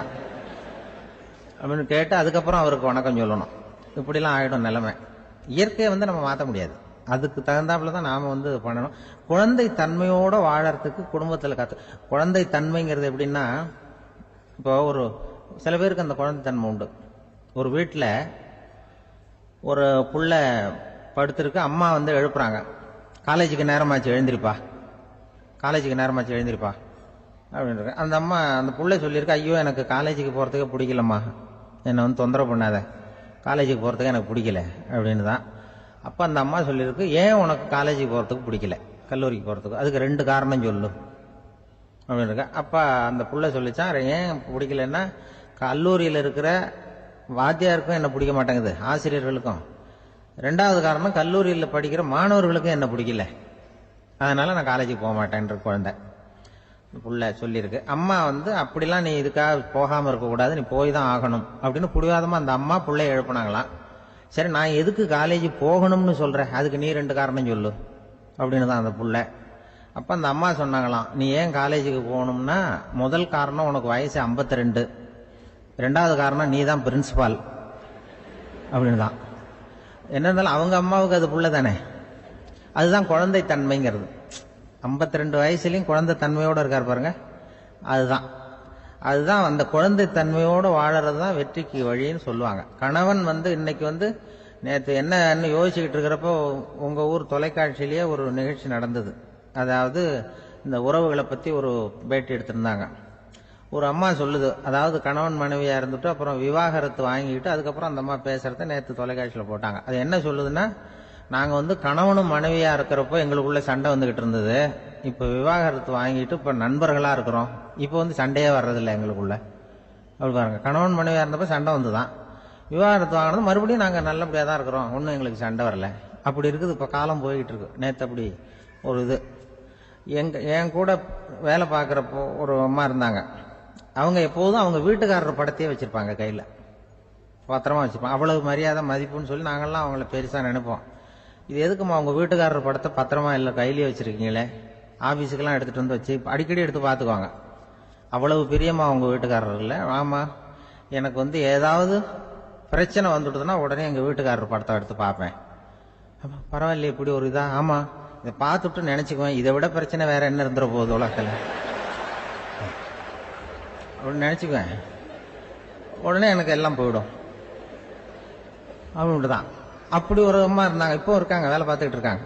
அப்படின்னு கேட்டு அதுக்கப்புறம் அவருக்கு வணக்கம் சொல்லணும். இப்படிலாம் ஆயிடும் நிலைமை. இயற்கையை நம்ம மாற்ற முடியாது. அதுக்கு தகுந்தாப்புல தான் நாம பண்ணணும். குழந்தை தன்மையோட வாழறதுக்கு குடும்பத்தில் குழந்தை தன்மைங்கிறது எப்படின்னா, இப்போ ஒரு சில பேருக்கு அந்த குழந்தை தன்மை உண்டு. ஒரு வீட்டில் ஒரு புள்ள படுத்திருக்கு, அம்மா எழுப்புறாங்க, காலேஜுக்கு நேரமாச்சு எழுந்திருப்பா, காலேஜுக்கு நேரமாச்சு எழுந்திருப்பா அப்படின்னு. அந்த அம்மா அந்த புள்ளை சொல்லியிருக்கு, ஐயோ எனக்கு காலேஜுக்கு போகிறதுக்கு பிடிக்கலம்மா, என்னை தொந்தரவு பண்ணாத, காலேஜுக்கு போகிறதுக்கு எனக்கு பிடிக்கல அப்படின்னு தான். அப்போ அந்த அம்மா சொல்லியிருக்கு, ஏன் உனக்கு காலேஜுக்கு போகிறதுக்கு பிடிக்கல, கல்லூரிக்கு போகிறதுக்கு, அதுக்கு 2 காரணம் சொல்லு அப்படின்னு இருக்க. அப்போ அந்த புள்ளை சொல்லிச்சான், ஏன் பிடிக்கலன்னா, கல்லூரியில் இருக்கிற வாத்தியாருக்கும் என்ன பிடிக்க மாட்டேங்குது, ஆசிரியர்களுக்கும். 2வது காரணம், கல்லூரியில் படிக்கிற மாணவர்களுக்கும் என்ன பிடிக்கல, அதனால நான் காலேஜுக்கு போக மாட்டேன்ற குழந்தை புள்ள சொல்லியிருக்கு. அம்மா அப்படிலாம் நீ இதுக்காக போகாமல் இருக்கக்கூடாது, நீ போய் தான் ஆகணும் அப்படின்னு புடிவாதமாக அந்த அம்மா பிள்ளைய எழுப்புனாங்களாம். சரி, நான் எதுக்கு காலேஜ் போகணும்னு சொல்கிறேன், அதுக்கு நீ 2 காரணம் சொல்லு அப்படின்னு தான் அந்த புள்ள. அப்போ அந்த அம்மா சொன்னாங்களாம், நீ ஏன் காலேஜுக்கு போகணும்னா, முதல் காரணம் உனக்கு வயசு 52, 2வது காரணம் நீ தான் பிரின்சிபால் அப்படின்னு தான். என்ன இருந்தாலும் அவங்க அம்மாவுக்கு அது புள்ள தானே. அதுதான் குழந்தை தன்மைங்கிறது. 52 வயசுலையும் குழந்தை தன்மையோடு இருக்கார் பாருங்க, அதுதான் அந்த குழந்தை தன்மையோடு வாழறது தான் வெற்றிக்கு வழின்னு சொல்லுவாங்க. கணவன் இன்னைக்கு நேற்று என்னன்னு யோசிச்சுக்கிட்டு இருக்கிறப்போ உங்க ஊர் தொலைக்காட்சியிலேயே ஒரு நிகழ்ச்சி நடந்தது. அதாவது இந்த உறவுகளை பற்றி ஒரு பேட்டி எடுத்திருந்தாங்க. ஒரு அம்மா சொல்லுது, அதாவது கணவன் மனைவியா இருந்துட்டு அப்புறம் விவாகரத்து வாங்கிட்டு அதுக்கப்புறம் அந்த அம்மா பேசுறத நேற்று தொலைக்காட்சியில் போட்டாங்க. அது என்ன சொல்லுதுன்னா, நாங்க கணவனும் மனைவியா இருக்கிறப்போ எங்களுக்குள்ள சண்டை வந்துகிட்டு இருந்தது, இப்ப விவாகரத்து வாங்கிட்டு இப்ப நண்பர்களா இருக்கிறோம், இப்ப சண்டையே வர்றதில்லை எங்களுக்குள்ள. அப்படி பாருங்க, கணவன் மனைவியா இருந்தப்ப சண்டை வந்துதான், விவாகரத்து வாங்கினது மறுபடியும் நாங்க நல்லபடியா தான் இருக்கிறோம், ஒன்னும் எங்களுக்கு சண்டை வரல. அப்படி இருக்குது இப்ப காலம் போய்கிட்டு இருக்கு. நேற்று அப்படி ஒரு இது என் கூட வேலை பார்க்குறப்போ ஒரு அம்மா இருந்தாங்க. அவங்க எப்போதும் அவங்க வீட்டுக்காரர் படத்தையே வச்சிருப்பாங்க, கையில் பத்திரமா வச்சுப்பாங்க. அவ்வளவு மரியாதை மதிப்புன்னு சொல்லி நாங்கள்லாம் அவங்கள பெருசாக நினைப்போம். இது எதுக்குமா அவங்க வீட்டுக்காரர் படத்தை பத்திரமா இல்லை கையிலேயே வச்சிருக்கீங்களே, ஆஃபீஸுக்கெல்லாம் எடுத்துகிட்டு வச்சு அடிக்கடி எடுத்து பார்த்துக்குவாங்க. அவ்வளவு பிரியமா அவங்க வீட்டுக்காரர் இல்லை. ஆமா, எனக்கு வந்து ஏதாவது பிரச்சனை வந்துடுதுன்னா உடனே எங்க வீட்டுக்காரர் படத்தை எடுத்து பார்ப்பேன். பரவாயில்ல, இப்படி ஒரு இதா? ஆமா, இதை பார்த்துட்டு நினைச்சுக்குவேன், இதை விட பிரச்சனை வேற என்ன இருந்துட போகுது உலகத்துல அப்படின்னு நினைச்சுக்குவேன். உடனே எனக்கு எல்லாம் போயிடும் அப்படின்ட்டுதான். அப்படி ஒரு அம்மா இருந்தாங்க, இப்போ இருக்காங்க, வேலை பார்த்துக்கிட்டு இருக்காங்க.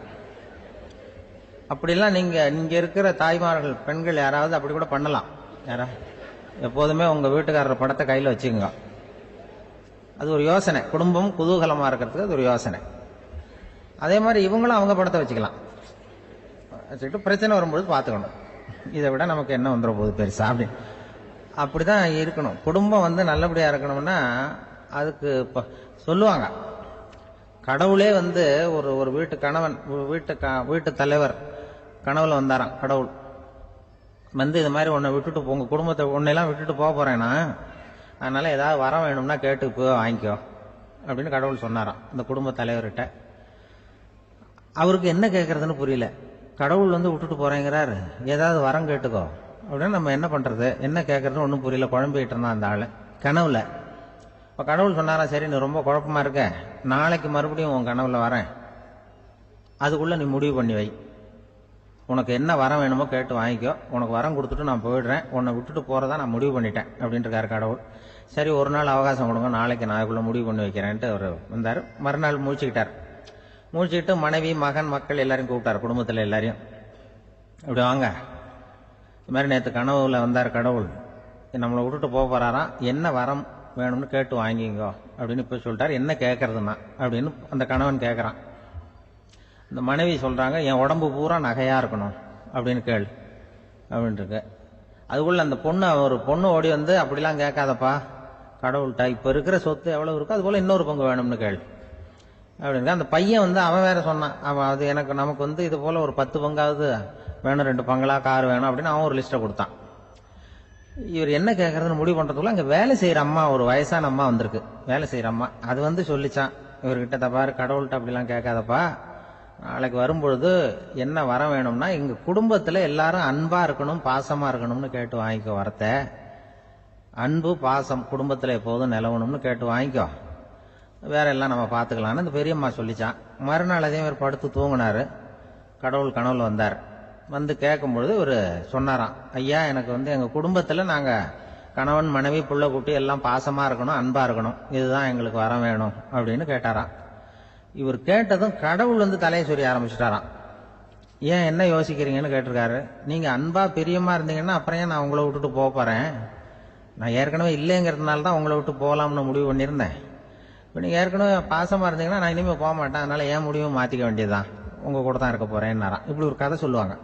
அப்படிலாம் நீங்க இருக்கிற தாய்மார்கள், பெண்கள் யாராவது அப்படி கூட பண்ணலாம். யாரா எப்போதுமே உங்க வீட்டுக்காரர் படத்தை கையில் வச்சுக்கோங்க. அது ஒரு யோசனை, குடும்பம் குதூகலமா இருக்கிறதுக்கு அது ஒரு யோசனை. அதே மாதிரி இவங்களும் அவங்க படத்தை வச்சுக்கலாம், வச்சுக்கிட்டு பிரச்சனை வரும்போது பார்த்துக்கணும், இதை விட நமக்கு என்ன வந்துட போகுது பெருசா அப்படின்னு. அப்படிதான் இருக்கணும். குடும்பம் வந்து நல்லபடியா இருக்கணும்னா அதுக்கு இப்போ சொல்லுவாங்க, கடவுளே வந்து ஒரு வீட்டு கணவன், வீட்டு தலைவர் கனவுல வந்தாராம். கடவுள் வந்து இது மாதிரி உன்னை விட்டுட்டு உங்க குடும்பத்தை உன்னையெல்லாம் விட்டுட்டு போக போறேன்னா, அதனால ஏதாவது வரம் வேணும்னா கேட்டு போய் வாங்கிக்கோ அப்படின்னு கடவுள் சொன்னாராம் இந்த குடும்ப தலைவர்கிட்ட. அவருக்கு என்ன கேட்கறதுன்னு புரியல. கடவுள் வந்து விட்டுட்டு போறேங்கிறாரு, ஏதாவது வரம் கேட்டுக்கோ அப்படின்னு. நம்ம என்ன பண்றது, என்ன கேட்கறதுன்னு ஒன்றும் புரியல, குழம்பிட்டு இருந்தான் அந்த ஆளு கனவுல. இப்போ கடவுள் சொன்னாரா, சரி நீ ரொம்ப குழப்பமா இருக்க, நாளைக்கு மறுபடியும் உன் கனவுல வரேன், அதுக்குள்ள நீ முடிவு பண்ணி வை, உனக்கு என்ன வரம் வேணுமோ கேட்டு வாங்கிக்கோ, உனக்கு வரம் கொடுத்துட்டு நான் போயிடுறேன், உன்னை விட்டுட்டு போறதா நான் முடிவு பண்ணிட்டேன் அப்படின்னு இருக்காரு கடவுள். சரி ஒரு நாள் அவகாசம் கொடுங்க, நாளைக்கு நான் அதுக்குள்ள முடிவு பண்ணி வைக்கிறேன்ட்டு அவர் வந்தார். மறுநாள் முழிச்சுக்கிட்டார். முழிச்சுக்கிட்டு மனைவி மகன் மக்கள் எல்லாரையும் கூப்பிட்டார், குடும்பத்தில் எல்லாரையும். இப்படி வாங்க, இது மாதிரி நேற்று கனவுல வந்தார் கடவுள், நம்மளை விட்டுட்டு போக போறாராம், என்ன வரம் வேணும்னு கேட்டு வாங்கிங்கோ அப்படின்னு இப்போ சொல்லிட்டார். என்ன கேட்கறதுன்னா அப்படின்னு அந்த கணவன் கேட்கறான். இந்த மனைவி சொல்றாங்க, என் உடம்பு பூரா நகையா இருக்கணும் அப்படின்னு கேள் அப்படின்ட்டு இருக்கு. அதுக்குள்ள அந்த ஒரு பொண்ணு ஓடி வந்து, அப்படிலாம் கேட்காதப்பா கடவுள்கிட்ட, இப்ப இருக்கிற சொத்து எவ்வளவு இருக்கோ அது போல இன்னொரு பங்கு வேணும்னு கேள் அப்படின்னு. அந்த பையன் வந்து அவன் வேற சொன்னான், அவன் அது நமக்கு வந்து இது போல ஒரு 10 பங்காவது வேணும், 2 பங்களா கார் வேணும் அப்படின்னு அவன் ஒரு லிஸ்ட்டை கொடுத்தான். இவர் என்ன கேட்கறதுன்னு முடிவு பண்றதுக்குள்ள அங்க வேலை செய்யற அம்மா, ஒரு வயசான அம்மா வந்திருக்கு, வேலை செய்யற அம்மா. அது வந்து சொல்லிச்சான் இவர்கிட்ட, தப்பாரு கடவுள்கிட்ட அப்படிலாம் கேட்காதப்பா, நாளைக்கு வரும்பொழுது என்ன வரம் வேணும்னா எங்க குடும்பத்துல எல்லாரும் அன்பா இருக்கணும், பாசமா இருக்கணும்னு கேட்டு வாங்கிக்கோ வரத்தை. அன்பு பாசம் குடும்பத்துல எப்போதும் நிலவணும்னு கேட்டு வாங்கிக்கோ, வேற எல்லாம் நம்ம பார்த்துக்கலாம்னு இந்த பெரியம்மா சொல்லிச்சான். மறுநாள் அதே மாதிரி படுத்து தூங்கினாரு. கடவுள் கனவுல வந்தார். வந்து கேட்கும் பொழுது இவர் சொன்னாராம், ஐயா எனக்கு வந்து எங்க குடும்பத்துல நாங்க கணவன் மனைவி புள்ள குட்டி எல்லாம் பாசமா இருக்கணும், அன்பா இருக்கணும், இதுதான் எங்களுக்கு வரம் வேணும் அப்படின்னு கேட்டாராம். இவர் கேட்டதும் கடவுள் வந்து தலையை சொரிய ஆரம்பிச்சுட்டாராம். ஏன் என்ன யோசிக்கிறீங்கன்னு கேட்டிருக்காரு. நீங்க அன்பா பிரியமா இருந்தீங்கன்னா அப்புறம் ஏன் நான் உங்களை விட்டுட்டு போக போறேன், நான் ஏற்கனவே இல்லைங்கிறதுனால தான் உங்களை விட்டு போகலாம்னு முடிவு பண்ணியிருந்தேன். இப்போ நீங்க ஏற்கனவே பாசமா இருந்தீங்கன்னா நான் இனிமேல் போக மாட்டேன், அதனால ஏன் முடிவும் மாத்திக்க வேண்டியதுதான், உங்க கூட தான் இருக்க போறேன்னாராம். இப்படி ஒரு கதை சொல்லுவாங்க.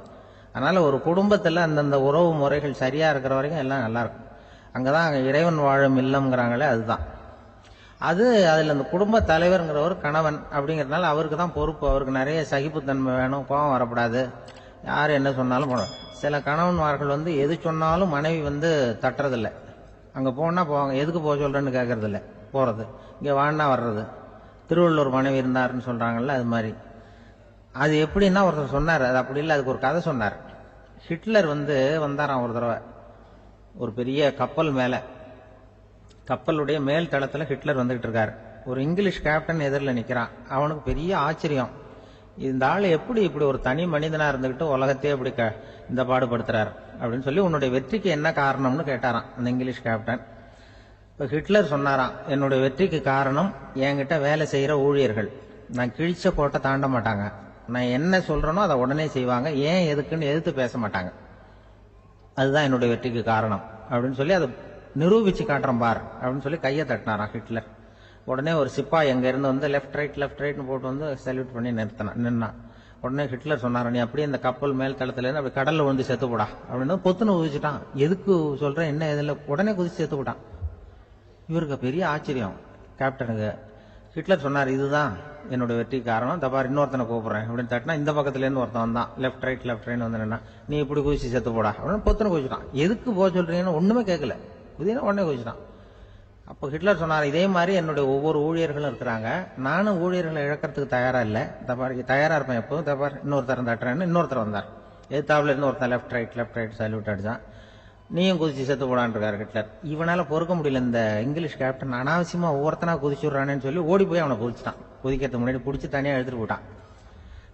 அதனால ஒரு குடும்பத்துல அந்தந்த உறவு முறைகள் சரியா இருக்கிற வரைக்கும் எல்லாம் நல்லா இருக்கும். அங்கதான் இறைவன் வாழும் இல்லம்ங்கிறாங்களே, அதுதான் அது. அதுல அந்த குடும்ப தலைவர்ங்கிறவர் கணவன் அப்படிங்கிறதுனால அவருக்கு தான் பொறுப்பு. அவருக்கு நிறைய சகிப்புத்தன்மை வேணும், கோபம் வரக்கூடாது, யார் என்ன சொன்னாலும் போகணும். சில கணவன்மார்கள் வந்து எது சொன்னாலும் மனைவி வந்து தட்டுறதில்லை. அங்க போனா போவாங்க, எதுக்கு போக சொல்றேன்னு கேட்கறது இல்லை, போறது. இங்க வான்னா வர்றது. திருவள்ளுவர் மனைவி இருந்தாருன்னு சொல்றாங்கல்ல, அது மாதிரி. அது எப்படின்னா ஒருத்தர் சொன்னார், அது அப்படி இல்லை, அதுக்கு ஒரு கதை சொன்னார். ஹிட்லர் வந்து வந்தாராம் ஒரு தடவை, ஒரு பெரிய கப்பல் மேல, கப்பலுடைய மேல் தளத்துல ஹிட்லர் வந்துகிட்டு இருக்காரு. ஒரு இங்கிலீஷ் கேப்டன் எதிரில் நிக்கிறான். அவனுக்கு பெரிய ஆச்சரியம், இந்த ஆள் எப்படி இப்படி ஒரு தனி மனிதனா இருந்துகிட்டு உலகத்தையே இப்படி இந்த பாடுபடுத்துறாரு அப்படின்னு சொல்லி, உன்னுடைய வெற்றிக்கு என்ன காரணம்னு கேட்டாராம் அந்த இங்கிலீஷ் கேப்டன். இப்ப ஹிட்லர் சொன்னாராம், என்னுடைய வெற்றிக்கு காரணம் என்கிட்ட வேலை செய்யற ஊழியர்கள். நான் கிழிச்ச கோட்டை தாண்ட மாட்டாங்க, நான் என்ன சொல்றேனோ அதை உடனே செய்வாங்க, ஏன் எதுக்குன்னு எதிர்த்து பேச மாட்டாங்க, அதுதான் என்னுடைய வெற்றிக்கு காரணம் அப்படின்னு சொல்லி அதை நிரூபிச்சு காட்டுறேன் பார் அப்படின்னு சொல்லி கையை தட்டினாராம் ஹிட்லர். உடனே ஒரு சிப்பாய் எங்க இருந்து வந்து லெப்ட் ரைட்னு போட்டு வந்து சல்யூட் பண்ணி நின்னா. உடனே ஹிட்லர் சொன்னார், நீ அப்படியே இந்த கப்பல் மேல் தளத்துல இருந்து அப்படி கடல்ல விழுந்து செத்து போடா அப்படின்னு பொத்துன்னு குதிச்சுட்டான். எதுக்கு சொல்றேன் என்ன இதில், உடனே குதிச்சு செத்து போட்டான். இவருக்கு பெரிய ஆச்சரியம் கேப்டனுக்கு. ஹிட்லர் சொன்னார், இதுதான் என்னோட வெற்றி காரணம், தப்பார் இன்னொருத்தனை கூப்பிடுறேன் அப்படின்னு தட்டினா, இந்த பக்கத்துல இருந்து ஒருத்தன் வந்தான், லெப்ட் ரைட் வந்து நின்னா, நீ இப்படி குதிச்சு செத்து போடா அப்படின்னு பொத்துன்னு குதிச்சுட்டான். எதுக்கு போக சொல்றீங்கன்னு ஒண்ணுமே கேட்கல, புதினா உடனே குதிச்சுட்டான். அப்போ ஹிட்லர் சொன்னார், இதே மாதிரி என்னுடைய ஒவ்வொரு ஊழியர்களும் இருக்கிறாங்க, நானும் ஊழியர்களை இழக்கிறதுக்கு தயாரா இல்லை, தப்பாரு தயாரா இருப்பேன் எப்போ, தப்பார் இன்னொருத்தர் தட்டுறேன்னு இன்னொருத்தர் வந்தார். எதிர்த்தாப்புல இருந்து ஒருத்தன் லெப்ட் ரைட் சல்யூட் அடிச்சான். நீயும் குதிச்சு செத்து போடான்னு இருக்காரு ஹிட்லர். இவனால பொறுக்க முடியல, இந்த இங்கிலீஷ் கேப்டன் அனாவசியமா ஒவ்வொருத்தனா குதிச்சுடுறானேன்னு சொல்லி ஓடி போய் அவனை குதிச்சுட்டான். குதிக்கிறதுக்கு முன்னாடி பிடிச்சி தனியா எடுத்துட்டு போட்டான்.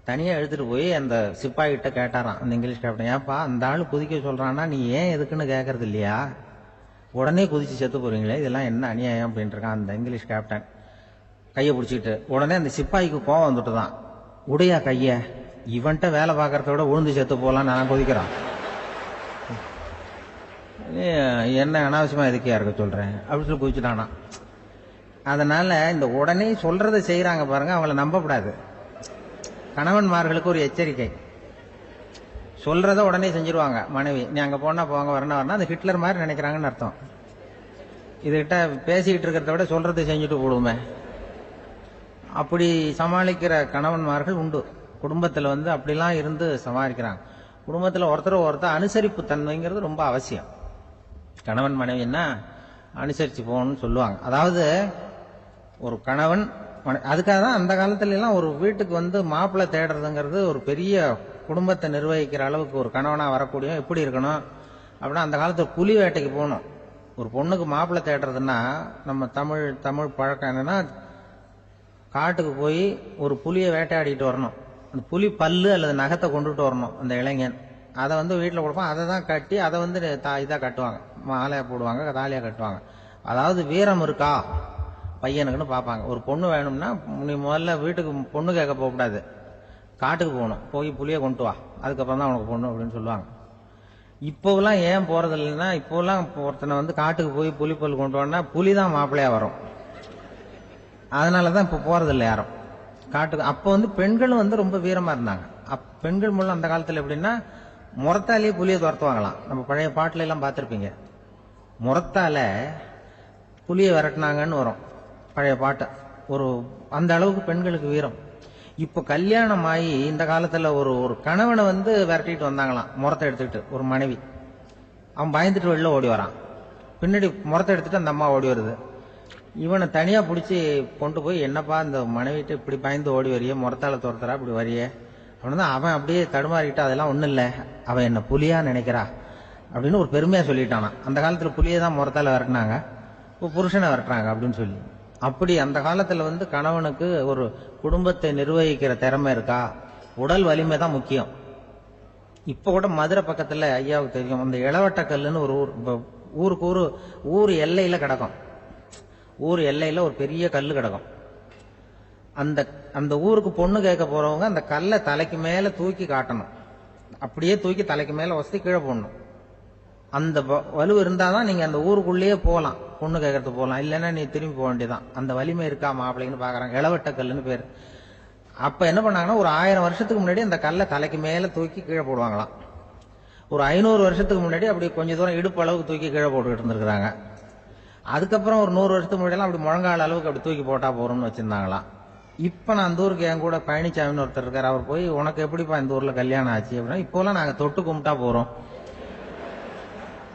தனியா எடுத்துட்டு போய் அந்த சிப்பாய் கிட்ட கேட்டாராம் அந்த இங்கிலீஷ் கேப்டன், ஏப்பா அந்த ஆளு குதிக்க சொல்றான்னா நீ ஏன் எதுக்குன்னு கேட்கறது இல்லையா, உடனே குதிச்சு செத்து போறீங்களே, இதெல்லாம் என்ன அநியாயம் அப்படின்ட்டு இருக்கான் அந்த இங்கிலீஷ் கேப்டன் கையை பிடிச்சிக்கிட்டு. உடனே அந்த சிப்பாய்க்கு கோவம் வந்துட்டு தான், உடையா கைய, இவன்ட்ட வேலை பார்க்கறத விட உழுந்து செத்து போலாம், நான் குதிக்கிறான், என்ன அனாவசியமா எதுக்கியா இருக்க சொல்றேன் அப்படின்னு சொல்லி குதிச்சுட்டானா. அதனால இந்த உடனே சொல்றதை செய்யறாங்க பாருங்க, அவங்கள நம்பக்கூடாது. கணவன்மார்களுக்கு ஒரு எச்சரிக்கை, சொல்றத உடனே செஞ்சிருவாங்க மனைவி, நீ அங்க போனா போங்க வரணும் வரணும், அது ஹிட்லர் மாதிரி நினைக்கிறாங்கன்னு அர்த்தம். இதுகிட்ட பேசிக்கிட்டு இருக்கிறத விட சொல்றதை செஞ்சுட்டு போடுவோமே, அப்படி சமாளிக்கிற கணவன்மார்கள் உண்டு. குடும்பத்துல அப்படிலாம் இருந்து சமாளிக்கிறாங்க. குடும்பத்துல ஒருத்தர் அனுசரிப்பு தன்மைங்கிறது ரொம்ப அவசியம். கணவன் மனைவின்னா அனுசரிச்சு போகணும்னு சொல்லுவாங்க. அதாவது ஒரு கணவன், அதுக்காக தான் அந்த காலத்துல எல்லாம் ஒரு வீட்டுக்கு மாப்பிள்ளை தேடுறதுங்கிறது ஒரு பெரிய குடும்பத்தை நிர்வகிக்கிற அளவுக்கு ஒரு கணவனா வரக்கூடிய எப்படி இருக்கணும் அப்படின்னா, அந்த காலத்துல புலி வேட்டைக்கு போகணும். ஒரு பொண்ணுக்கு மாப்பிள்ளை தேடுறதுன்னா நம்ம தமிழ் பழக்கம் என்னன்னா, காட்டுக்கு போய் ஒரு புலியை வேட்டையாடிட்டு வரணும். அந்த புலி பல்லு அல்லது நகத்தை கொண்டுட்டு வரணும் அந்த இளைஞன். அதை வீட்டில் கொடுப்பான். அதை தான் கட்டி அதை இதாக கட்டுவாங்க, மாலையா போடுவாங்க, தாலியா கட்டுவாங்க. அதாவது வீரம் இருக்கா பையனுக்குன்னு பார்ப்பாங்க. ஒரு பொண்ணு வேணும்னா நீ முதல்ல வீட்டுக்கு பொண்ணு கேட்க போகக்கூடாது, காட்டுக்கு போகணும், போய் புளியை கொண்டு வா, அதுக்கப்புறம் தான் உனக்கு பொண்ணு அப்படின்னு சொல்லுவாங்க. இப்போலாம் ஏன் போறது இல்லைன்னா, இப்போலாம் ஒருத்தனை காட்டுக்கு போய் புலி பல் கொண்டு வானா புலி தான் மாப்பிள்ளையா வரும். அதனாலதான் இப்ப போறதில்லை யாரும் காட்டுக்கு. அப்ப பெண்களும் ரொம்ப வீரமா இருந்தாங்க. பெண்கள் மூலம் அந்த காலத்துல எப்படின்னா, முறத்தாலேயே புலியை துரத்துவாங்களாம். நம்ம பழைய பாட்டுல எல்லாம் பார்த்திருப்பீங்க, முறத்தால புலியை விரட்டினாங்கன்னு வரும் பழைய பாட்டு. ஒரு அந்த அளவுக்கு பெண்களுக்கு வீரம். இப்ப கல்யாணம் ஆகி இந்த காலத்துல ஒரு கணவனை விரட்டிட்டு வந்தாங்களாம் முறத்தை எடுத்துக்கிட்டு. ஒரு மனைவி, அவன் பயந்துட்டு வெளில ஓடி வரான், பின்னாடி முறத்தை எடுத்துட்டு அந்த அம்மா ஓடி வருது. இவனை தனியா பிடிச்சி கொண்டு போய், என்னப்பா இந்த மனைவிட்டு இப்படி பயந்து ஓடி வரையே, முறத்தால துரத்துறா இப்படி வரையே அப்படின்னா, அவன் அப்படியே தடுமாறிக்கிட்டு, அதெல்லாம் ஒண்ணும் இல்லை, அவன் என்ன புலியா நினைக்கிறா அப்படின்னு ஒரு பெருமையா சொல்லிட்டானா. அந்த காலத்துல புலியை தான் முறத்தால விரட்டினாங்க, இப்போ புருஷனை விரட்டுறாங்க அப்படின்னு சொல்லி. அப்படி அந்த காலத்துல கணவனுக்கு ஒரு குடும்பத்தை நிர்வகிக்கிற திறமை இருக்கா, உடல் வலிமை தான் முக்கியம். இப்ப கூட மதுரை பக்கத்துல ஐயாவுக்கு தெரியும், அந்த இளவட்டக்கல்லுன்னு ஒரு ஊருக்கு ஊர் எல்லையில கிடக்கும். ஊர் எல்லையில ஒரு பெரிய கல்லு கிடக்கும். அந்த ஊருக்கு பொண்ணு கேட்க போறவங்க அந்த கல்லை தலைக்கு மேல தூக்கி காட்டணும், அப்படியே தூக்கி தலைக்கு மேல வசதி கீழே போடணும். அந்த வலு இருந்தாதான் நீங்க அந்த ஊருக்குள்ளேயே போகலாம், பொண்ணு கேட்கறதுக்கு போகலாம். இல்லைன்னா நீ திரும்பி போக வேண்டியதான். அந்த வலிமை இருக்கா மாப்பிள்ளைன்னு பாக்குறாங்க. இளவட்ட கல்லுன்னு பேரு. அப்ப என்ன பண்ணாங்கன்னா, ஒரு 1000 வருஷத்துக்கு முன்னாடி அந்த கல்லை தலைக்கு மேல தூக்கி கீழே போடுவாங்களாம். ஒரு 500 வருஷத்துக்கு முன்னாடி அப்படி கொஞ்சம் தூரம் இடுப்பு அளவுக்கு தூக்கி கீழே போட்டுக்கிட்டு இருந்திருக்கிறாங்க. அதுக்கப்புறம் ஒரு 100 வருஷத்துக்கு முன்னாடி அப்படி முழங்கால அளவுக்கு அப்படி தூக்கி போட்டா போறோம்னு வச்சிருந்தாங்களாம். இப்ப நான் அந்த ஊருக்கு என் கூட பழனிசாமின்னு ஒருத்தர் இருக்காரு. அவர் போய், உனக்கு எப்படிப்பா இந்த ஊர்ல கல்யாணம் ஆச்சு அப்படின்னா, இப்போலாம் நாங்க தொட்டு கும்பிட்டா போறோம்,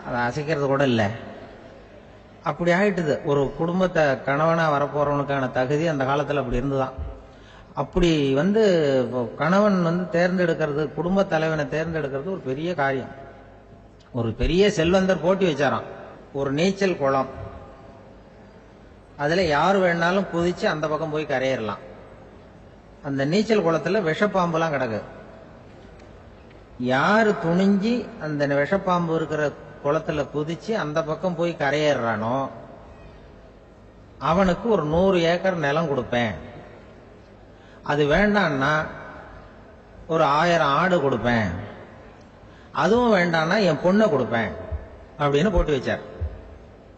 அதை அசைக்கிறது கூட இல்லை. அப்படி ஆயிட்டுது. ஒரு குடும்பத்தை கணவனா வரப்போறவனுக்கான தகுதி அந்த காலத்துல அப்படி இருந்துதான். அப்படி கணவன் தேர்ந்தெடுக்கிறது, குடும்ப தலைவனை தேர்ந்தெடுக்கிறது ஒரு பெரிய காரியம். ஒரு பெரிய செல்வந்தர் போட்டி வச்சாராம், ஒரு நீச்சல் குளம், அதுல யார் வேணாலும் குதிச்சு அந்த பக்கம் போய் கரையேறலாம். அந்த நீச்சல் குளத்துல விஷப்பாம்புலாம் கிடக்கு. யாரு துணிஞ்சி அந்த விஷப்பாம்பு இருக்கிற குளத்துல குதிச்சு அந்த பக்கம் போய் கரையேறானோ அவனுக்கு ஒரு 100 ஏக்கர் நிலம் கொடுப்பேன், அது வேண்டான்னா ஒரு 1000 ஆடு கொடுப்பேன், அதுவும் வேண்டான்னா என் பொண்ணை கொடுப்பேன் அப்படின்னு போட்டு வச்சார்.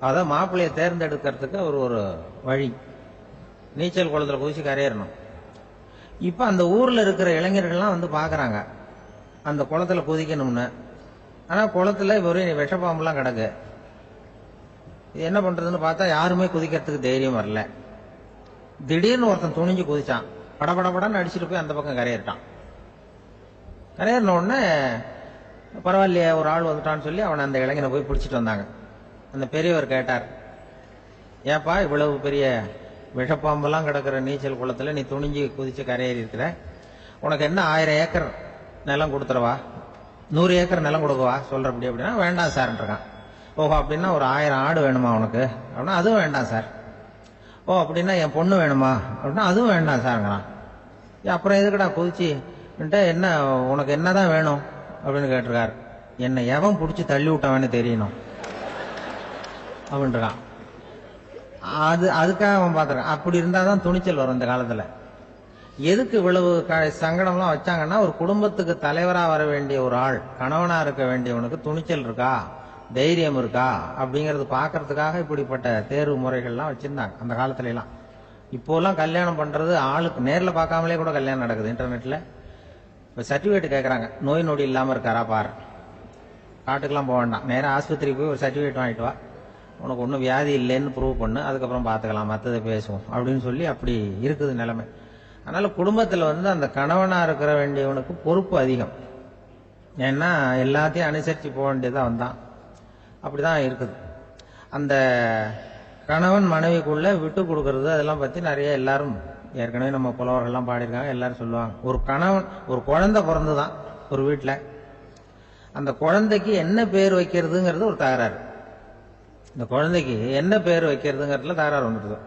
அதான் மாப்பிள்ளையை தேர்ந்தெடுக்கிறதுக்கு அவர் ஒரு வழி, நீச்சல் குளத்துல குதிச்சு கரையேறணும். இப்ப அந்த ஊர்ல இருக்கிற இளைஞர்கள்லாம் பாக்குறாங்க அந்த குளத்துல குதிக்கணும்னு. ஆனா குளத்துல ஒரு விஷப்பாம்புலாம் கிடக்கு. இது என்ன பண்றதுன்னு பார்த்தா யாருமே குதிக்கிறதுக்கு தைரியம் வரல. திடீர்னு ஒருத்தன் துணிஞ்சு குதிச்சான், படபடன்னு அடிச்சுட்டு போய் அந்த பக்கம் கரையேறிட்டான். கரையேறின உடனே பரவாயில்லையே ஒரு ஆள் வந்துட்டான்னு சொல்லி அவனை அந்த இளைஞனை போய் பிடிச்சிட்டு வந்தாங்க. அந்த பெரியவர் கேட்டார், ஏப்பா இவ்வளவு பெரிய விஷப்பாம்பெல்லாம் கிடக்கிற நீச்சல் குளத்துல நீ துணிஞ்சு குதிச்சு கரையேறி இருக்கிற, உனக்கு என்ன 1000 ஏக்கர் நிலம் கொடுத்துறவா, 100 ஏக்கர் நிலம் கொடுக்கவா சொல்றபடி அப்படின்னா, வேண்டாம் சார்ன்றான். ஓஹோ அப்படின்னா ஒரு 1000 ஆடு வேணுமா உனக்கு அப்படின்னா அதுவும் வேண்டாம் சார். ஓ அப்படின்னா என் பொண்ணு வேணுமா அப்படின்னா அதுவும் வேண்டாம் சார்ங்கிறான். அப்புறம் எதுக்குடா குதிச்சு என்ன உனக்கு என்னதான் வேணும் அப்படின்னு கேட்டிருக்காரு. என்னை எவன் பிடிச்சி தள்ளி விட்டவன்னு தெரியணும் அப்படின்றான். அதுக்காக அவன் பார்த்துருக்கான். அப்படி இருந்தாதான் துணிச்சல் வரும் இந்த காலத்துல. எதுக்கு இவ்வளவு சங்கடம்லாம் வச்சாங்கன்னா, ஒரு குடும்பத்துக்கு தலைவரா வர வேண்டிய ஒரு ஆள், கணவனா இருக்க வேண்டியவனுக்கு துணிச்சல் இருக்கா, தைரியம் இருக்கா அப்படிங்கறது பாக்குறதுக்காக இப்படிப்பட்ட தேர்வு முறைகள்லாம் வச்சிருந்தாங்க அந்த காலத்துல எல்லாம். இப்போலாம் கல்யாணம் பண்றது ஆளுக்கு நேர்ல பார்க்காமலே கூட கல்யாணம் நடக்குது இன்டர்நெட்ல. இப்ப சர்டிபிகேட் கேட்கறாங்க, நோய் நொடி இல்லாம இருக்காரா பாரு. காட்டுக்கெல்லாம் போக வேண்டாம், நேரம் ஆஸ்பத்திரிக்கு போய் ஒரு சர்டிபிகேட் வாங்கிட்டு வா, உனக்கு ஒன்றும் வியாதி இல்லைன்னு ப்ரூவ் பண்ணு, அதுக்கப்புறம் பார்த்துக்கலாம், மற்றதை பேசுவோம் அப்படின்னு சொல்லி அப்படி இருக்குது நிலைமை. அதனால குடும்பத்தில் அந்த கணவனா இருக்கிற வேண்டியவனுக்கு பொறுப்பு அதிகம். ஏன்னா எல்லாத்தையும் அனுசரித்து போக வேண்டியதான் வந்தான். அப்படிதான் இருக்குது. அந்த கணவன் மனைவிக்குள்ள விட்டு கொடுக்கறது அதெல்லாம் பத்தி நிறைய எல்லாரும் ஏற்கனவே நம்ம புலவர்கள்லாம் பாடியிருக்காங்க. எல்லாரும் சொல்லுவாங்க, ஒரு கணவன் ஒரு குழந்தை பிறந்துதான் ஒரு வீட்டில், அந்த குழந்தைக்கு என்ன பேர் வைக்கிறதுங்கிறது ஒரு தகராறு. இந்த குழந்தைக்கு என்ன பேர் வைக்கிறதுங்கிறதுல தகராறு வந்துடுது.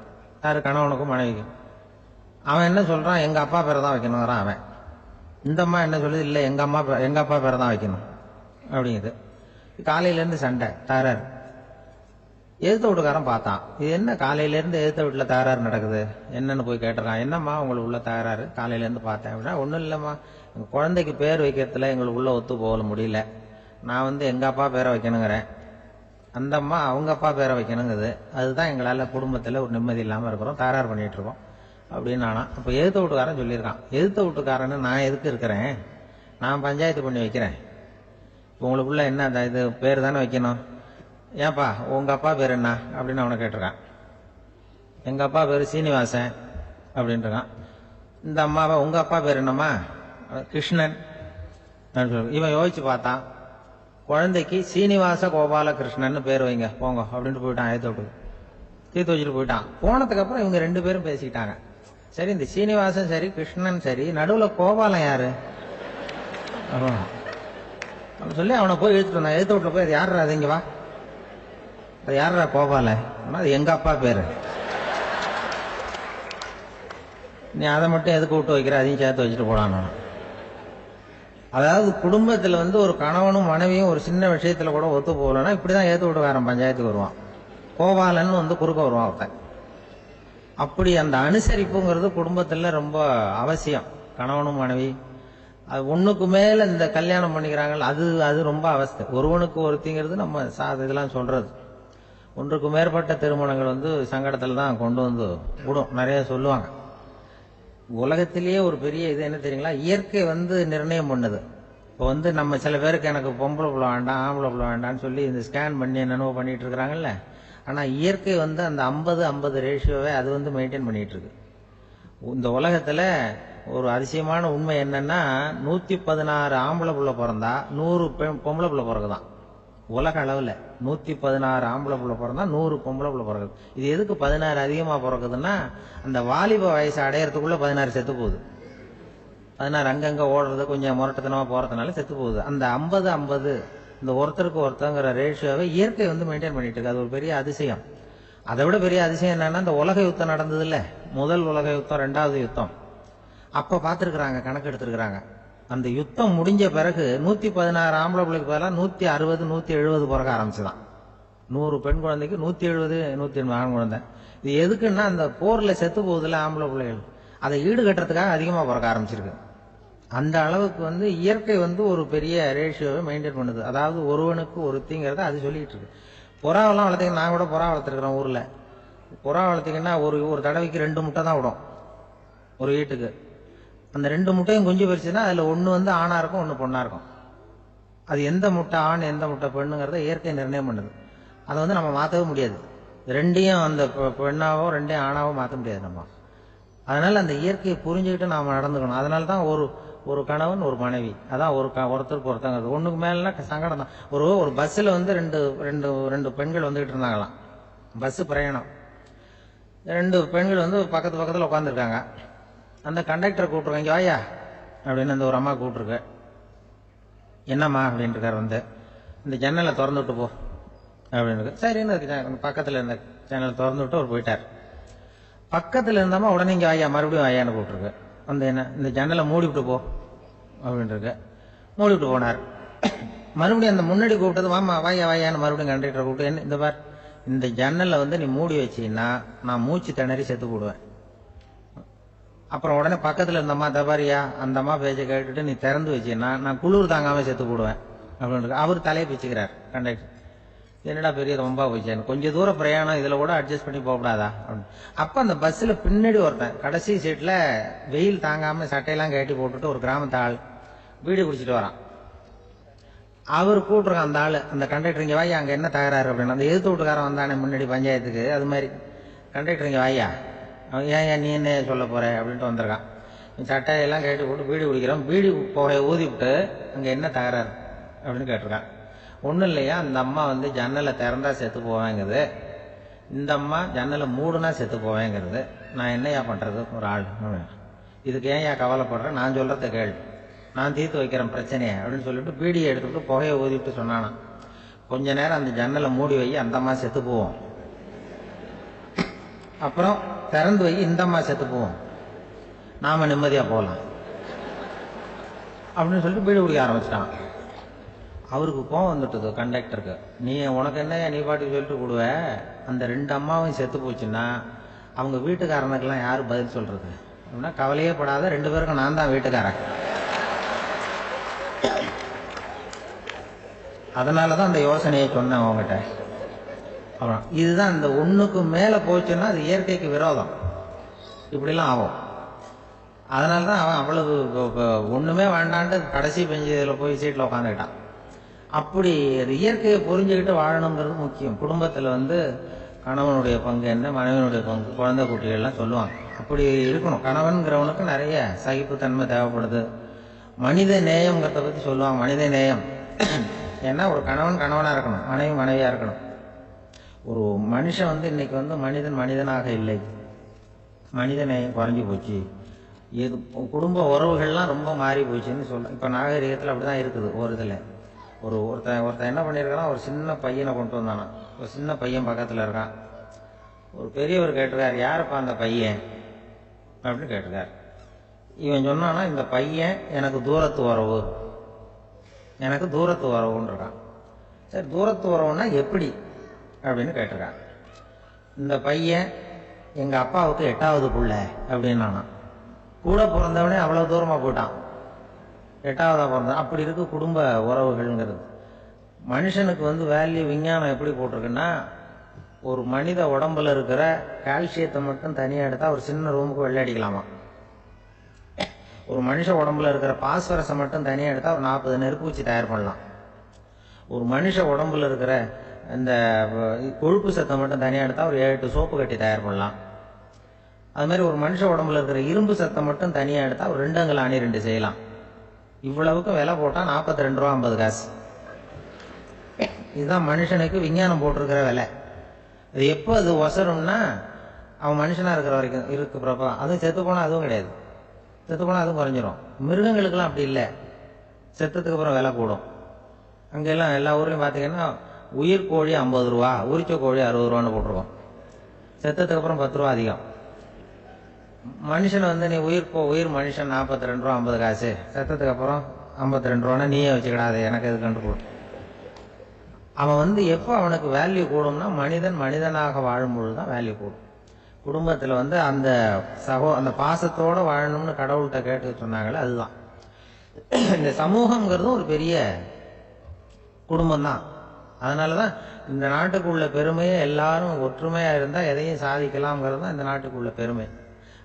யாரு? கணவனுக்கும் மனைவிக்கும். அவன் என்ன சொல்றான், எங்க அப்பா பேரை தான் வைக்கணுங்கிறான் அவன். இந்த அம்மா என்ன சொல்லுது, இல்ல எங்க அப்பா பேரை தான் வைக்கணும் அப்படிங்குது. காலையில இருந்து சண்டை, தகராறு. எதிர்த்த வீட்டுக்காரன் பார்த்தான், இது என்ன காலையில இருந்து எதிர்த்த வீட்டுல தகராறு நடக்குது, என்னன்னு போய் கேட்டுறான். என்னம்மா உங்களுக்கு உள்ள தகராறு, காலையில இருந்து பார்த்தேன் அப்படின்னா. ஒண்ணும் இல்லம்மா, எங்க குழந்தைக்கு பேர் வைக்கிறதுல எங்களுக்கு உள்ள ஒத்து போக முடியல, நான் எங்க அப்பா பேரை வைக்கணுங்கிறேன், அந்த அம்மா அவங்க அப்பா பேரை வைக்கணுங்குது, அதுதான் எங்களால குடும்பத்துல ஒரு நிம்மதி இல்லாம இருக்கிறோம், தகராறு பண்ணிட்டு இருக்கோம் அப்படின்னு. ஆனா அப்ப எதிர்த்த வீட்டுக்காரன் சொல்லியிருக்கான், எதிர்த்த வீட்டுக்காரன்னு நான் எதுக்கு இருக்கிறேன், நான் பஞ்சாயத்து பண்ணி வைக்கிறேன், உங்களுக்குள்ள என்ன இது பேர் தானே வைக்கணும், ஏன்பா உங்க அப்பா பேர் என்ன அப்படின்னு அவனை கேட்டிருக்கான். எங்க அப்பா பேரு சீனிவாசன் அப்படின்ட்டு இருக்கான். இந்த அம்மாவை உங்க அப்பா பேர் என்னம்மா, கிருஷ்ணன். இவன் யோசிச்சு பார்த்தான், குழந்தைக்கு சீனிவாச கோபாலகிருஷ்ணன் பேர் வைங்க போங்க அப்படின்ட்டு போயிட்டான். ஏத்தோட்டு தீர்த்து வச்சுட்டு போயிட்டான். போனதுக்கு அப்புறம் இவங்க 2 பேரும் பேசிக்கிட்டாங்க. சரி, இந்த சீனிவாசன் சரி கிருஷ்ணன் சரி, நடுவுல கோபாலம் யாரு அப்படின்னு சொல்லி அவனை போய் இழுத்துட்டு வந்தான். எழுத்து வீட்டுல போய், அது யாரா, அது இங்க வா, அது யாரா கோபால, அது எங்க அப்பா பேரு, நீ அதை மட்டும் எதுக்கு விட்டு வைக்கிற, அதையும் சேர்த்து வச்சுட்டு போடான்னு. அதாவது குடும்பத்துல ஒரு கணவனும் மனைவியும் ஒரு சின்ன விஷயத்துல கூட ஒத்து போகலன்னா இப்படிதான் ஏத்து வீட்டுக்காரன் பஞ்சாயத்துக்கு வருவான். கோபாலன்னு குறுக்க வருவான் ஒருத்தன். அப்படி அந்த அனுசரிப்புங்கிறது குடும்பத்துல ரொம்ப அவசியம். கணவனும் மனைவி அது ஒண்ணுக்கு மேல இந்த கல்யாணம் பண்ணிக்கிறாங்க, அது ரொம்ப அவஸ்தை. ஒருவனுக்கு ஒருத்திங்கிறது நம்ம இதெல்லாம் சொல்றது. ஒன்றுக்கு மேற்பட்ட திருமணங்கள் சங்கடத்துல தான் கொண்டு விடும். நிறைய சொல்லுவாங்க. உலகத்திலேயே ஒரு பெரிய இது என்ன தெரியுங்களா, இயற்கை நிர்ணயம் பண்ணுது. இப்போ நம்ம சில பேருக்கு எனக்கு பொம்பளை பிள்ளை வேண்டாம் ஆம்பளை பிள்ளை வேண்டாம்னு சொல்லி இந்த ஸ்கேன் பண்ணி என்னென்னவோ பண்ணிட்டு இருக்கிறாங்கல்ல. ஆனா இயற்கை அந்த 50-50 ரேஷியோவை அது மெயின்டைன் பண்ணிட்டு இருக்கு. இந்த உலகத்துல ஒரு அதிசயமான உண்மை என்னன்னா, 116 ஆம்பளை பிள்ளை பிறந்தா 100 பொம்பளை பிள்ளை பிறகுதான். உலக அளவுல 116 ஆம்பளை பிள்ளை பிறந்தா 100 பொம்பளை பிள்ளை பிறகுது. இது எதுக்கு 16 அதிகமா பிறகுதுன்னா, அந்த வாலிப வயசு அடையறதுக்குள்ள 16 செத்து போகுது. 16 அங்கங்க ஓடுறது, கொஞ்சம் முரட்டத்தனமா போறதுனால செத்து போகுது. அந்த 50-50 இந்த ஒருத்தருக்கு ஒருத்தங்கிற ரேஷியோவை இயற்கை மெயின்டைன் பண்ணிட்டு இருக்கு. அது ஒரு பெரிய அதிசயம். அதை விட பெரிய அதிசயம் என்னன்னா, இந்த உலக யுத்தம் நடந்தது இல்ல, முதல் உலக யுத்தம், 2வது யுத்தம், அப்ப பாத்துருக்காங்க, கணக்கு எடுத்திருக்கிறாங்க. அந்த யுத்தம் முடிஞ்ச பிறகு 116 ஆம்பளை பிள்ளைக்கு பதிலா 160 170 பிறக்க ஆரம்பிச்சுதான். 100 பெண் குழந்தைக்கு 170 180 ஆண் குழந்தை. இது எதுக்குன்னா, அந்த போர்ல செத்து போகுதுல ஆம்பளை பிள்ளைகள், அதை ஈடுகட்டுறதுக்காக அதிகமா பிறக்க ஆரம்பிச்சிருக்கு. அந்த அளவுக்கு இயற்கை ஒரு பெரிய ரேஷியோவை மெயின்டைன் பண்ணுது. அதாவது ஒருவனுக்கு ஒருத்திங்கிறத அது சொல்லிட்டு இருக்கு. புறாவெல்லாம் வளர்த்தீங்க, நான் கூட புறா வளர்த்துருக்கிறேன் ஊர்ல. புறா வளர்த்தீங்கன்னா ஒரு தடவைக்கு 2 முட்டை தான் விடும் ஒரு வீட்டுக்கு. அந்த 2 முட்டையும் குஞ்சு பறிச்சுன்னா அதுல ஒண்ணு ஆணா இருக்கும், ஒண்ணு பொண்ணா இருக்கும். அது எந்த முட்டை ஆண் எந்த முட்டை பெண்ணுங்கிறத இயற்கை நிர்ணயம் பண்ணுது. அதை நம்ம மாற்றவே முடியாது. 2யும் அந்த பெண்ணாவோ 2யும் ஆணாவோ மாற்ற முடியாது நம்ம. அதனால அந்த இயற்கையை புரிஞ்சுக்கிட்டு நாம நடந்துக்கணும். அதனாலதான் ஒரு கணவன் ஒரு மனைவி, அதான் ஒருத்தருக்கு ஒருத்தங்கிறது. ஒண்ணுக்கு மேலனா சங்கடம் தான். ஒரு பஸ்ல ரெண்டு பெண்கள் வந்துகிட்டு இருந்தாங்களாம். பஸ் பிரயாணம். 2 பெண்கள் பக்கத்து பக்கத்துல உட்காந்துருக்காங்க. அந்த கண்டக்டரை கூப்பிட்டுருக்காங்க, இங்க வாயா அப்படின்னு அந்த ஒரு அம்மா கூப்பிட்டுருக்கு. என்னம்மா அப்படின்ட்டு இருக்காரு. இந்த ஜன்னலை திறந்து விட்டு போ அப்படின்னு. சரின்னு பக்கத்தில் இருந்த சேனல் திறந்து விட்டு அவர் போயிட்டார். பக்கத்தில் இருந்தாம உடனே இங்கே வாயா, மறுபடியும் வாயான்னு கூப்பிட்டுருக்கு. வந்து என்ன, இந்த ஜன்னலை மூடிவிட்டு போ அப்படின்ட்டு மூடிவிட்டு போனார். மறுபடியும் அந்த முன்னாடி கூப்பிட்டது வாமா வாயா வாயான்னு மறுபடியும் கண்டக்டரை கூப்பிட்டு, என்ன இந்த பார், இந்த ஜன்னலை வந்து நீ மூடி வச்சின்னா நான் மூச்சு திணறி செத்து போடுவேன். அப்புறம் உடனே பக்கத்தில் இருந்தம்மா தபாரியா அந்த அம்மா பேச்சை கேட்டுட்டு நீ திறந்து வச்சின்னா நான் குளிர் தாங்காம செத்து போடுவேன் அப்படின்னு அவர் தலையை பிச்சுக்கிறார் கண்டக்டர். என்னடா பெரிய ரொம்ப போச்சேன்னு, கொஞ்சம் தூரம் பிரயாணம் இதில் கூட அட்ஜஸ்ட் பண்ணி போகக்கூடாதா அப்படின்னு. அப்போ அந்த பஸ்ஸில் பின்னாடி ஒருத்தன் கடைசி சீட்டில் வெயில் தாங்காமல் சட்டையெல்லாம் கட்டி போட்டுட்டு ஒரு கிராமத்து ஆள் பீடி குடிச்சிட்டு வரான். அவர் கூப்பிட்ருக்கான் அந்த ஆள், அந்த கண்டக்டர் இங்கே வாயா, அங்கே என்ன தகராறு அப்படின்னு. அந்த எதிர்த்து வீட்டுக்காரன் வந்தானே முன்னாடி பஞ்சாயத்துக்கு, அது மாதிரி கண்டக்டர் இங்கே வாயா, ஏன் நீ என்ன சொல்ல போற அப்படின்ட்டு வந்திருக்கான். சட்டையெல்லாம் கட்டி போட்டு பீடி குடிக்கிறோம், பீடி புகையை ஊதி விட்டு அங்கே என்ன தகராறு அப்படின்னு கேட்டிருக்கான். ஒன்றும் இல்லையா, அந்த அம்மா வந்து ஜன்னலை திறந்தா செத்து போவேங்கிறது, இந்த அம்மா ஜன்னலை மூடுனா செத்து போவேங்கிறது, நான் என்னையா பண்ணுறது ஒரு ஆள், இதுக்கு ஏன் கவலைப்படுறேன், நான் சொல்கிறத கேள்வி, நான் தீர்த்து வைக்கிறேன் பிரச்சனையை அப்படின்னு சொல்லிட்டு பீடியை எடுத்துக்கிட்டு புகையை ஊதிவிட்டு சொன்னானா, கொஞ்ச நேரம் அந்த ஜன்னலை மூடி வை, அந்த அம்மா செத்து போவோம், அப்புறம் திறந்து வை, இந்த அம்மா செத்து போவோம், நாம நிம்மதியாக போகலாம் அப்படின்னு சொல்லிட்டு பீடி குடிக்க ஆரம்பிச்சிட்டான். அவருக்கு கோவம் வந்துட்டுது கண்டக்டருக்கு. நீ உனக்கு என்ன நீ பாட்டுக்கு சொல்லிட்டு கொடுவ, அந்த ரெண்டு அம்மாவும் செத்து போச்சுன்னா அவங்க வீட்டுக்காரனுக்கெல்லாம் யாரு பதில் சொல்றது அப்படின்னா, கவலையே படாத, ரெண்டு பேருக்கும் நான் தான் வீட்டுக்காரன். அதனாலதான் அந்த யோசனையை சொன்னேன் உங்ககிட்ட. அப்புறம் இதுதான், இந்த ஒண்ணுக்கு மேல போச்சுன்னா அது இயற்கைக்கு விரோதம், இப்படிலாம் ஆகும். அதனாலதான் அவன் அவ்வளவு ஒண்ணுமே வேண்டான்ட்டு கடைசி பெஞ்சதில் போய் சீட்டில் உட்காந்துக்கிட்டான். அப்படி அது இயற்கையை புரிஞ்சுக்கிட்டு வாழணுங்கிறது முக்கியம். குடும்பத்தில் வந்து கணவனுடைய பங்கு என்ன, மனைவனுடைய பங்கு, குழந்தை குட்டிகள்லாம் சொல்லுவாங்க, அப்படி இருக்கணும். கணவன்கிறவனுக்கு நிறைய சகிப்புத்தன்மை தேவைப்படுது. மனித நேயம்ங்கிறத பற்றி சொல்லுவாங்க. மனித நேயம் ஏன்னா ஒரு கணவன் கணவனாக இருக்கணும், மனைவி மனைவியாக இருக்கணும். ஒரு மனுஷன் வந்து இன்னைக்கு வந்து மனிதன் மனிதனாக இல்லை, மனித நேயம் குறைஞ்சி போச்சு, இது குடும்ப உறவுகள்லாம் ரொம்ப மாறி போச்சுன்னு சொல்ல. இப்போ நாகரிகத்தில் அப்படி தான் இருக்குது. ஒரு இதில் ஒருத்தன் என்ன பண்ணியிருக்கான், ஒரு சின்ன பையனை கொண்டு வந்தானா, ஒரு சின்ன பையன் பக்கத்தில் இருக்கான். ஒரு பெரியவர் கேட்டிருக்கார், யாருப்பா அந்த பையன் அப்படின்னு கேட்டிருக்கார். இவன் சொன்னானா, இந்த பையன் எனக்கு தூரத்து உறவு, எனக்கு தூரத்து உறவுன்னு இருக்கான். சரி, தூரத்து உறவுன்னா எப்படி அப்படின்னு கேட்டிருக்கான். இந்த பையன் எங்க அப்பாவுக்கு 8வது புள்ள அப்படின்னு நானா, கூட பிறந்தவனே அவ்வளவு தூரமா போயிட்டான், 8வதா பிறந்தான். அப்படி இருக்கு குடும்ப உறவுகள்ங்கிறது. மனுஷனுக்கு வந்து வேல்யூ விஞ்ஞானம் எப்படி போட்டிருக்குன்னா, ஒரு மனித உடம்புல இருக்கிற கால்சியத்தை மட்டும் தனியாக எடுத்தா ஒரு சின்ன ரூமுக்கு வெள்ளை அடிக்கலாமா, ஒரு மனுஷ உடம்புல இருக்கிற பாஸ்பரஸை மட்டும் தனியாக எடுத்தா ஒரு 40 நெருப்பு வச்சு தயார் பண்ணலாம். ஒரு மனுஷ உடம்புல இருக்கிற இந்த கொழுப்பு சத்தை மட்டும் தனியாக எடுத்தா ஒரு 7 சோப்பு கட்டி தயார் பண்ணலாம். அது மாதிரி ஒரு மனுஷ உடம்புல இருக்கிற இரும்பு சத்தை மட்டும் தனியாக எடுத்தா ஒரு 2 அங்குல அணி 2 செய்யலாம். இவ்வளவுக்கு விலை போட்டா 42 ரூபா 50 காசு. இதுதான் மனுஷனுக்கு விஞ்ஞானம் போட்டிருக்கிற விலை. அது எப்போ அது ஒசரும்னா, அவன் மனுஷனா இருக்கிற வரைக்கும் இருக்கு பிறப்பா. அதுவும் செத்து போனா அதுவும் கிடையாது, செத்து போனா அதுவும் குறைஞ்சிரும். மிருகங்களுக்கெல்லாம் அப்படி இல்லை, செத்ததுக்கு அப்புறம் விலை கூடும். அங்கெல்லாம் எல்லா ஊர்லயும் பாத்தீங்கன்னா உயிர் கோழி 50 ரூபா, உரிச்ச கோழி 60 ரூபான்னு போட்டிருக்கோம். செத்ததுக்கு அப்புறம் 10 ரூபா அதிகம். மனுஷன் வந்து நீ உயிர் மனுஷன் 42 ரூபா 50 காசு, செத்ததுக்கு அப்புறம் 52 ரூபான்னா நீயே வச்சுக்கிடாது, எனக்கு எது கண்டு போடு. அவன் வந்து எப்போ அவனுக்கு வேல்யூ கூடும்னா, மனிதன் மனிதனாக வாழும்பொழுது தான் வேல்யூ கூடும். குடும்பத்தில் வந்து அந்த அந்த பாசத்தோட வாழணும்னு கடவுள்கிட்ட கேட்டு சொன்னாங்களே, அதுதான். இந்த சமூகம்ங்கிறதும் ஒரு பெரிய குடும்பம் தான். அதனாலதான் இந்த நாட்டுக்குள்ள பெருமையை எல்லாரும் ஒற்றுமையா இருந்தா எதையும் சாதிக்கலாம்ங்கிறது தான் இந்த நாட்டுக்குள்ள பெருமை.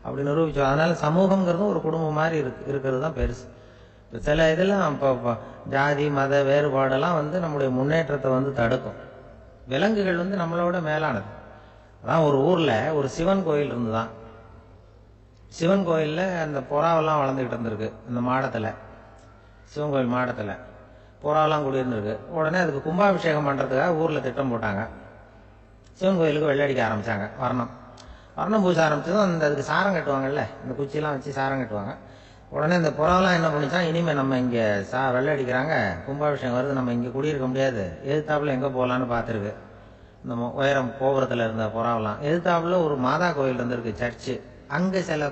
அப்படி நிரூபிச்சோம். அதனால சமூகம்ங்கிறதும் ஒரு குடும்பம் மாதிரி இருக்கிறது தான் பெருசு. சில இதெல்லாம் இப்போ ஜாதி மத வேறுபாடெல்லாம் வந்து நம்முடைய முன்னேற்றத்தை வந்து தடுக்கும். விலங்குகள் வந்து நம்மளோட மேலானது. அதான் ஒரு ஊர்ல ஒரு சிவன் கோயில் இருந்துதான். சிவன் கோயில்ல அந்த புறாவெல்லாம் வளர்ந்துகிட்டு இருந்திருக்கு. அந்த மாடத்துல, சிவன் கோயில் மாடத்துல புறாவெல்லாம் குடியிருந்திருக்கு. உடனே அதுக்கு கும்பாபிஷேகம் பண்றதுக்காக ஊர்ல திட்டம் போட்டாங்க. சிவன் கோயிலுக்கு வெள்ளடிக்க ஆரம்பிச்சாங்க. வர்ணம் பூச ஆரம்பிச்சதும் அந்த அதுக்கு சாரம் கட்டுவாங்கல்ல, இந்த குச்சியெல்லாம் வச்சு சாரம் கட்டுவாங்க. உடனே இந்த புறாவெல்லாம் என்ன பண்ணிச்சான், இனிமே நம்ம இங்க வெள்ளை அடிக்கிறாங்க, கும்பாபிஷேகம் வருது, நம்ம இங்க குடியிருக்க முடியாது, எதிர்த்தாப்புல எங்க போகலான்னு பார்த்துருக்கு. இந்த உயரம் கோபுரத்தில் இருந்த புறாவெல்லாம். எதிர்த்தாப்புல ஒரு மாதா கோயில் இருந்திருக்கு, சர்ச்சு. அங்கே சில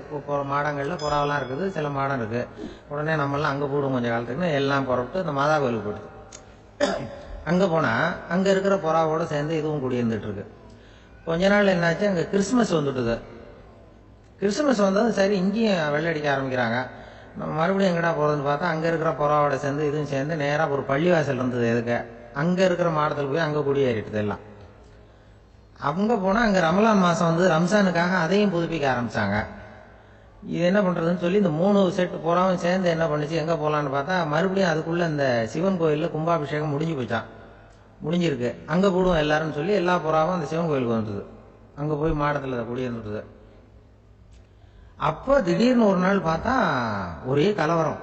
மாடங்களில் புறாவெல்லாம் இருக்குது, சில மாடம் இருக்குது. உடனே நம்மளாம் அங்கே போடும் கொஞ்சம் காலத்துக்குன்னு எல்லாம் புறப்பட்டு இந்த மாதா கோயிலுக்கு போயிடுது. அங்கே போனால் அங்கே இருக்கிற புறாவோடு சேர்ந்து இதுவும் குடியிருந்துட்டு இருக்கு. கொஞ்ச நாள் என்னாச்சு, அங்கே கிறிஸ்மஸ் வந்துட்டுது. கிறிஸ்மஸ் வந்தது சரி, இங்கேயும் வெள்ளடிக்க ஆரம்பிக்கிறாங்க. நம்ம மறுபடியும் எங்கடா போகிறதுன்னு பார்த்தா அங்கே இருக்கிற புறாவோட சேர்ந்து இதுவும் சேர்ந்து நேராக ஒரு பள்ளிவாசல் இருந்தது. எதுக்கு அங்கே இருக்கிற மாடத்தில் போய் அங்கே குடியேறிட்டுது எல்லாம். அங்கே போனால் அங்கே ரமலான் மாதம் வந்து ரம்ஜானுக்காக அதையும் புதுப்பிக்க ஆரம்பித்தாங்க. இது என்ன பண்ணுறதுன்னு சொல்லி இந்த 3 செட்டு புறாவும் சேர்ந்து என்ன பண்ணிச்சு, எங்கே போகலான்னு பார்த்தா மறுபடியும் அதுக்குள்ளே இந்த சிவன் கோயிலில் கும்பாபிஷேகம் முடிஞ்சு போச்சான். முடிஞ்சிருக்கு, அங்கே போடுவோம் எல்லாரும் சொல்லி எல்லா புறாவும் அந்த சிவன் கோயிலுக்கு வந்துடுது. அங்கே போய் மாடத்தில் குடியிருந்துட்டுது. அப்போ திடீர்னு ஒரு நாள் பார்த்தா ஒரே கலவரம்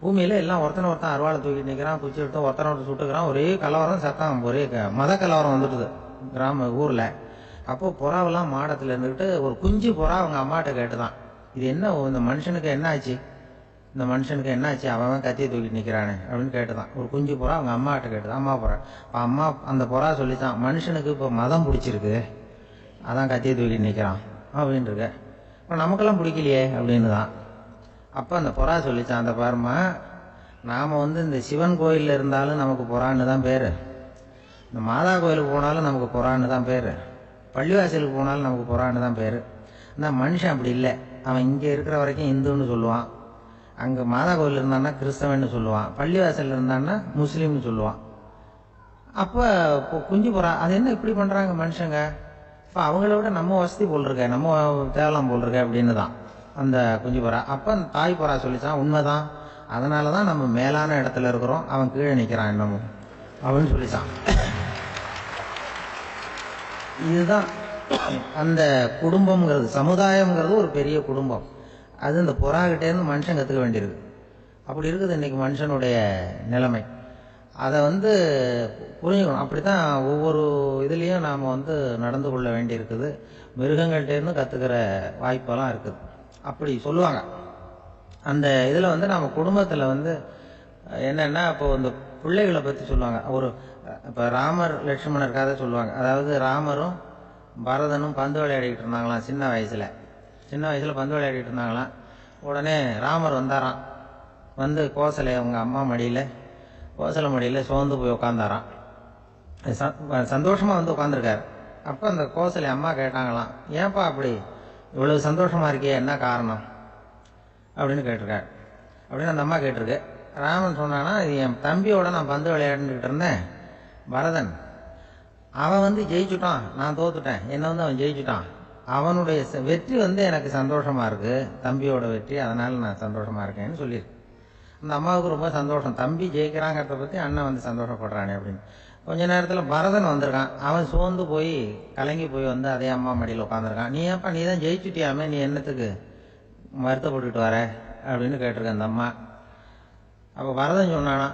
பூமியில் எல்லாம் ஒருத்தன் அருவாளை தூக்கிட்டு நிற்கிறான், குச்சி எடுத்து ஒருத்தனை சுட்டுக்கிறான். ஒரே கலவரம், சத்தம், ஒரே மத கலவரம் வந்துட்டுது ஊரில். அப்போ புறாவெல்லாம் மாடத்தில் இருந்துக்கிட்டு ஒரு குஞ்சு புறா அவங்க அம்மாட்ட கேட்டுதான், இது என்ன இந்த மனுஷனுக்கு என்ன ஆச்சு, இந்த மனுஷனுக்கு என்ன ஆச்சு, அவன் கத்தியை தூக்கிட்டு நிற்கிறானே அப்படின்னு கேட்டுதான். ஒரு குஞ்சு புறா அவங்க அம்மாட்ட கேட்டுதான். அம்மா புறா அம்மா அந்த புறா சொல்லித்தான், மனுஷனுக்கு இப்போ மதம் பிடிச்சிருக்கு, அதான் கத்தியை தூக்கிட்டு நிற்கிறான் அப்படின்னு இருக்கு. இப்போ நமக்கெல்லாம் பிடிக்கலையே அப்படின்னு தான். அப்போ அந்த புறா சொல்லித்தான், அந்த பாருமா, நாம் வந்து இந்த சிவன் கோயிலில் இருந்தாலும் நமக்கு புறான்னு தான் பேர், இந்த மாதா கோயிலுக்கு போனாலும் நமக்கு புறான்னு தான் பேர், பள்ளிவாசலுக்கு போனாலும் நமக்கு புறான்னு தான் பேர். ஆனால் மனுஷன் அப்படி இல்லை. அவன் இங்கே இருக்கிற வரைக்கும் இந்துன்னு சொல்லுவான், அங்கே மாதா கோயில் இருந்தான்னா கிறிஸ்தவன்னு சொல்லுவான், பள்ளிவாசல் இருந்தான்னா முஸ்லீம்னு சொல்லுவான். அப்போ குஞ்சு புறா அது என்ன இப்படி பண்ணுறாங்க மனுஷங்க, இப்போ அவங்கள விட நம்ம வசதி போல் இருக்க, நம்ம தேவலாம் போல் இருக்க அப்படின்னு தான் அந்த குஞ்சு புறா. அப்போ அந்த தாய் புறா சொல்லிச்சான், உண்மைதான், அதனால தான் நம்ம மேலான இடத்துல இருக்கிறோம், அவன் கீழே நிற்கிறான் இன்னமும் அப்படின்னு சொல்லிச்சான். இதுதான் அந்த குடும்பம்ங்கிறது, சமுதாயம்ங்கிறது ஒரு பெரிய குடும்பம். அது இந்த புறாகிட்டேருந்து மனுஷன் கற்றுக்க வேண்டியிருக்கு. அப்படி இருக்குது இன்றைக்கி மனுஷனுடைய நிலைமை. அதை வந்து புரிஞ்சுக்கணும். அப்படி தான் ஒவ்வொரு இதுலேயும் நாம் வந்து நடந்து கொள்ள வேண்டியிருக்குது. மிருகங்கள்டேருந்து கற்றுக்கிற வாய்ப்பெல்லாம் இருக்குது. அப்படி சொல்லுவாங்க. அந்த இதில் வந்து நம்ம குடும்பத்தில் வந்து என்னென்னா, இப்போ இந்த பிள்ளைகளை பற்றி சொல்லுவாங்க. இப்போ ராமர் லட்சுமணர் கதை சொல்லுவாங்க. அதாவது ராமரும் பரதனும் பந்து விளையாடிக்கிட்டு இருந்தாங்களாம் சின்ன வயசில் பந்து விளையாடிட்டு இருந்தாங்களாம். உடனே ராமர் வந்தாராம். வந்து கோசலை அவங்க அம்மா கோசலை மடியில் சோர்ந்து போய் உட்காந்தாராம். சந்தோஷமாக வந்து உட்காந்துருக்காரு. அப்போ அந்த கோசலை அம்மா கேட்டாங்களாம், ஏன்ப்பா அப்படி இவ்வளவு சந்தோஷமாக இருக்கியே, என்ன காரணம் அப்படின்னு கேட்டிருக்காரு. அப்படின்னு அந்த அம்மா கேட்டிருக்கு. ராமன் சொன்னான்னா, இது என் தம்பியோட நான் பந்து விளையாண்டுக்கிட்டு இருந்தேன், பரதன் அவன் வந்து ஜெயிச்சுட்டான், நான் தோத்துட்டேன், என்னை வந்து அவன் ஜெயிச்சுட்டான், அவனுடைய வெற்றி வந்து எனக்கு சந்தோஷமாக இருக்குது, தம்பியோட வெற்றி, அதனால் நான் சந்தோஷமாக இருக்கேன்னு சொல்லியிருக்கு. அந்த அம்மாவுக்கு ரொம்ப சந்தோஷம், தம்பி ஜெயிக்கிறாங்கிறத பற்றி அண்ணன் வந்து சந்தோஷப்படுறானே அப்படின்னு. கொஞ்ச நேரத்தில் பரதன் வந்திருக்கான். அவன் சோர்ந்து போய் கலங்கி போய் வந்து அதே அம்மா மடியில் உட்காந்துருக்கான். நீ ஏப்பா நீ தான் ஜெயிச்சுட்டியாமே, நீ என்னத்துக்கு வருத்தப்பட்டுட்டு வர அப்படின்னு கேட்டிருக்கேன் அந்த அம்மா. அப்போ பரதன் சொன்னானா,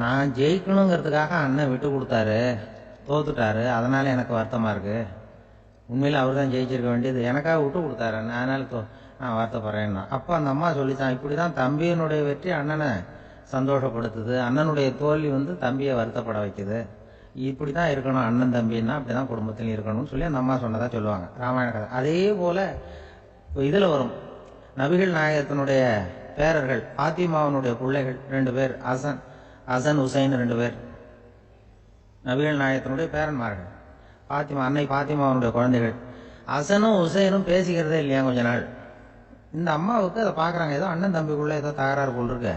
நான் ஜெயிக்கணுங்கிறதுக்காக அண்ணன் விட்டு கொடுத்தாரு, தோத்துட்டாரு, அதனால எனக்கு வருத்தமாக இருக்குது, உண்மையில் அவர் தான் ஜெயிச்சிருக்க வேண்டியது, எனக்காக விட்டு கொடுத்தாரு, அதனால நான் வருத்தப்படுறேன்னா. அப்போ அந்த அம்மா சொல்லித்தான், இப்படி தான் தம்பியினுடைய வெற்றி அண்ணனை சந்தோஷப்படுத்துது, அண்ணனுடைய தோல்வி வந்து தம்பியை வருத்தப்பட வைக்குது, இப்படி தான் இருக்கணும் அண்ணன் தம்பின்னா, அப்படி தான் குடும்பத்திலையும் இருக்கணும்னு சொல்லி அந்த அம்மா சொன்னதாக சொல்லுவாங்க ராமாயண கதை. அதே போல் இதில் வரும், நபிகள் நாயகத்தினுடைய பேரர்கள் பாத்திமாவனுடைய பிள்ளைகள் 2 பேர், ஹசன் ஹுசைன் 2 பேர் நபிகள் நாயகத்தினுடைய பேரன்மார்கள். அன்னை பாத்திமாவனுடைய குழந்தைகள். ஹசனும் ஹுசைனும் பேசிக்கிறதே இல்லையா கொஞ்ச நாள். இந்த அம்மாவுக்கு அதை பார்க்குறாங்க, ஏதோ அண்ணன் தம்பிக்குள்ளே ஏதோ தகராறு போல் இருக்கு,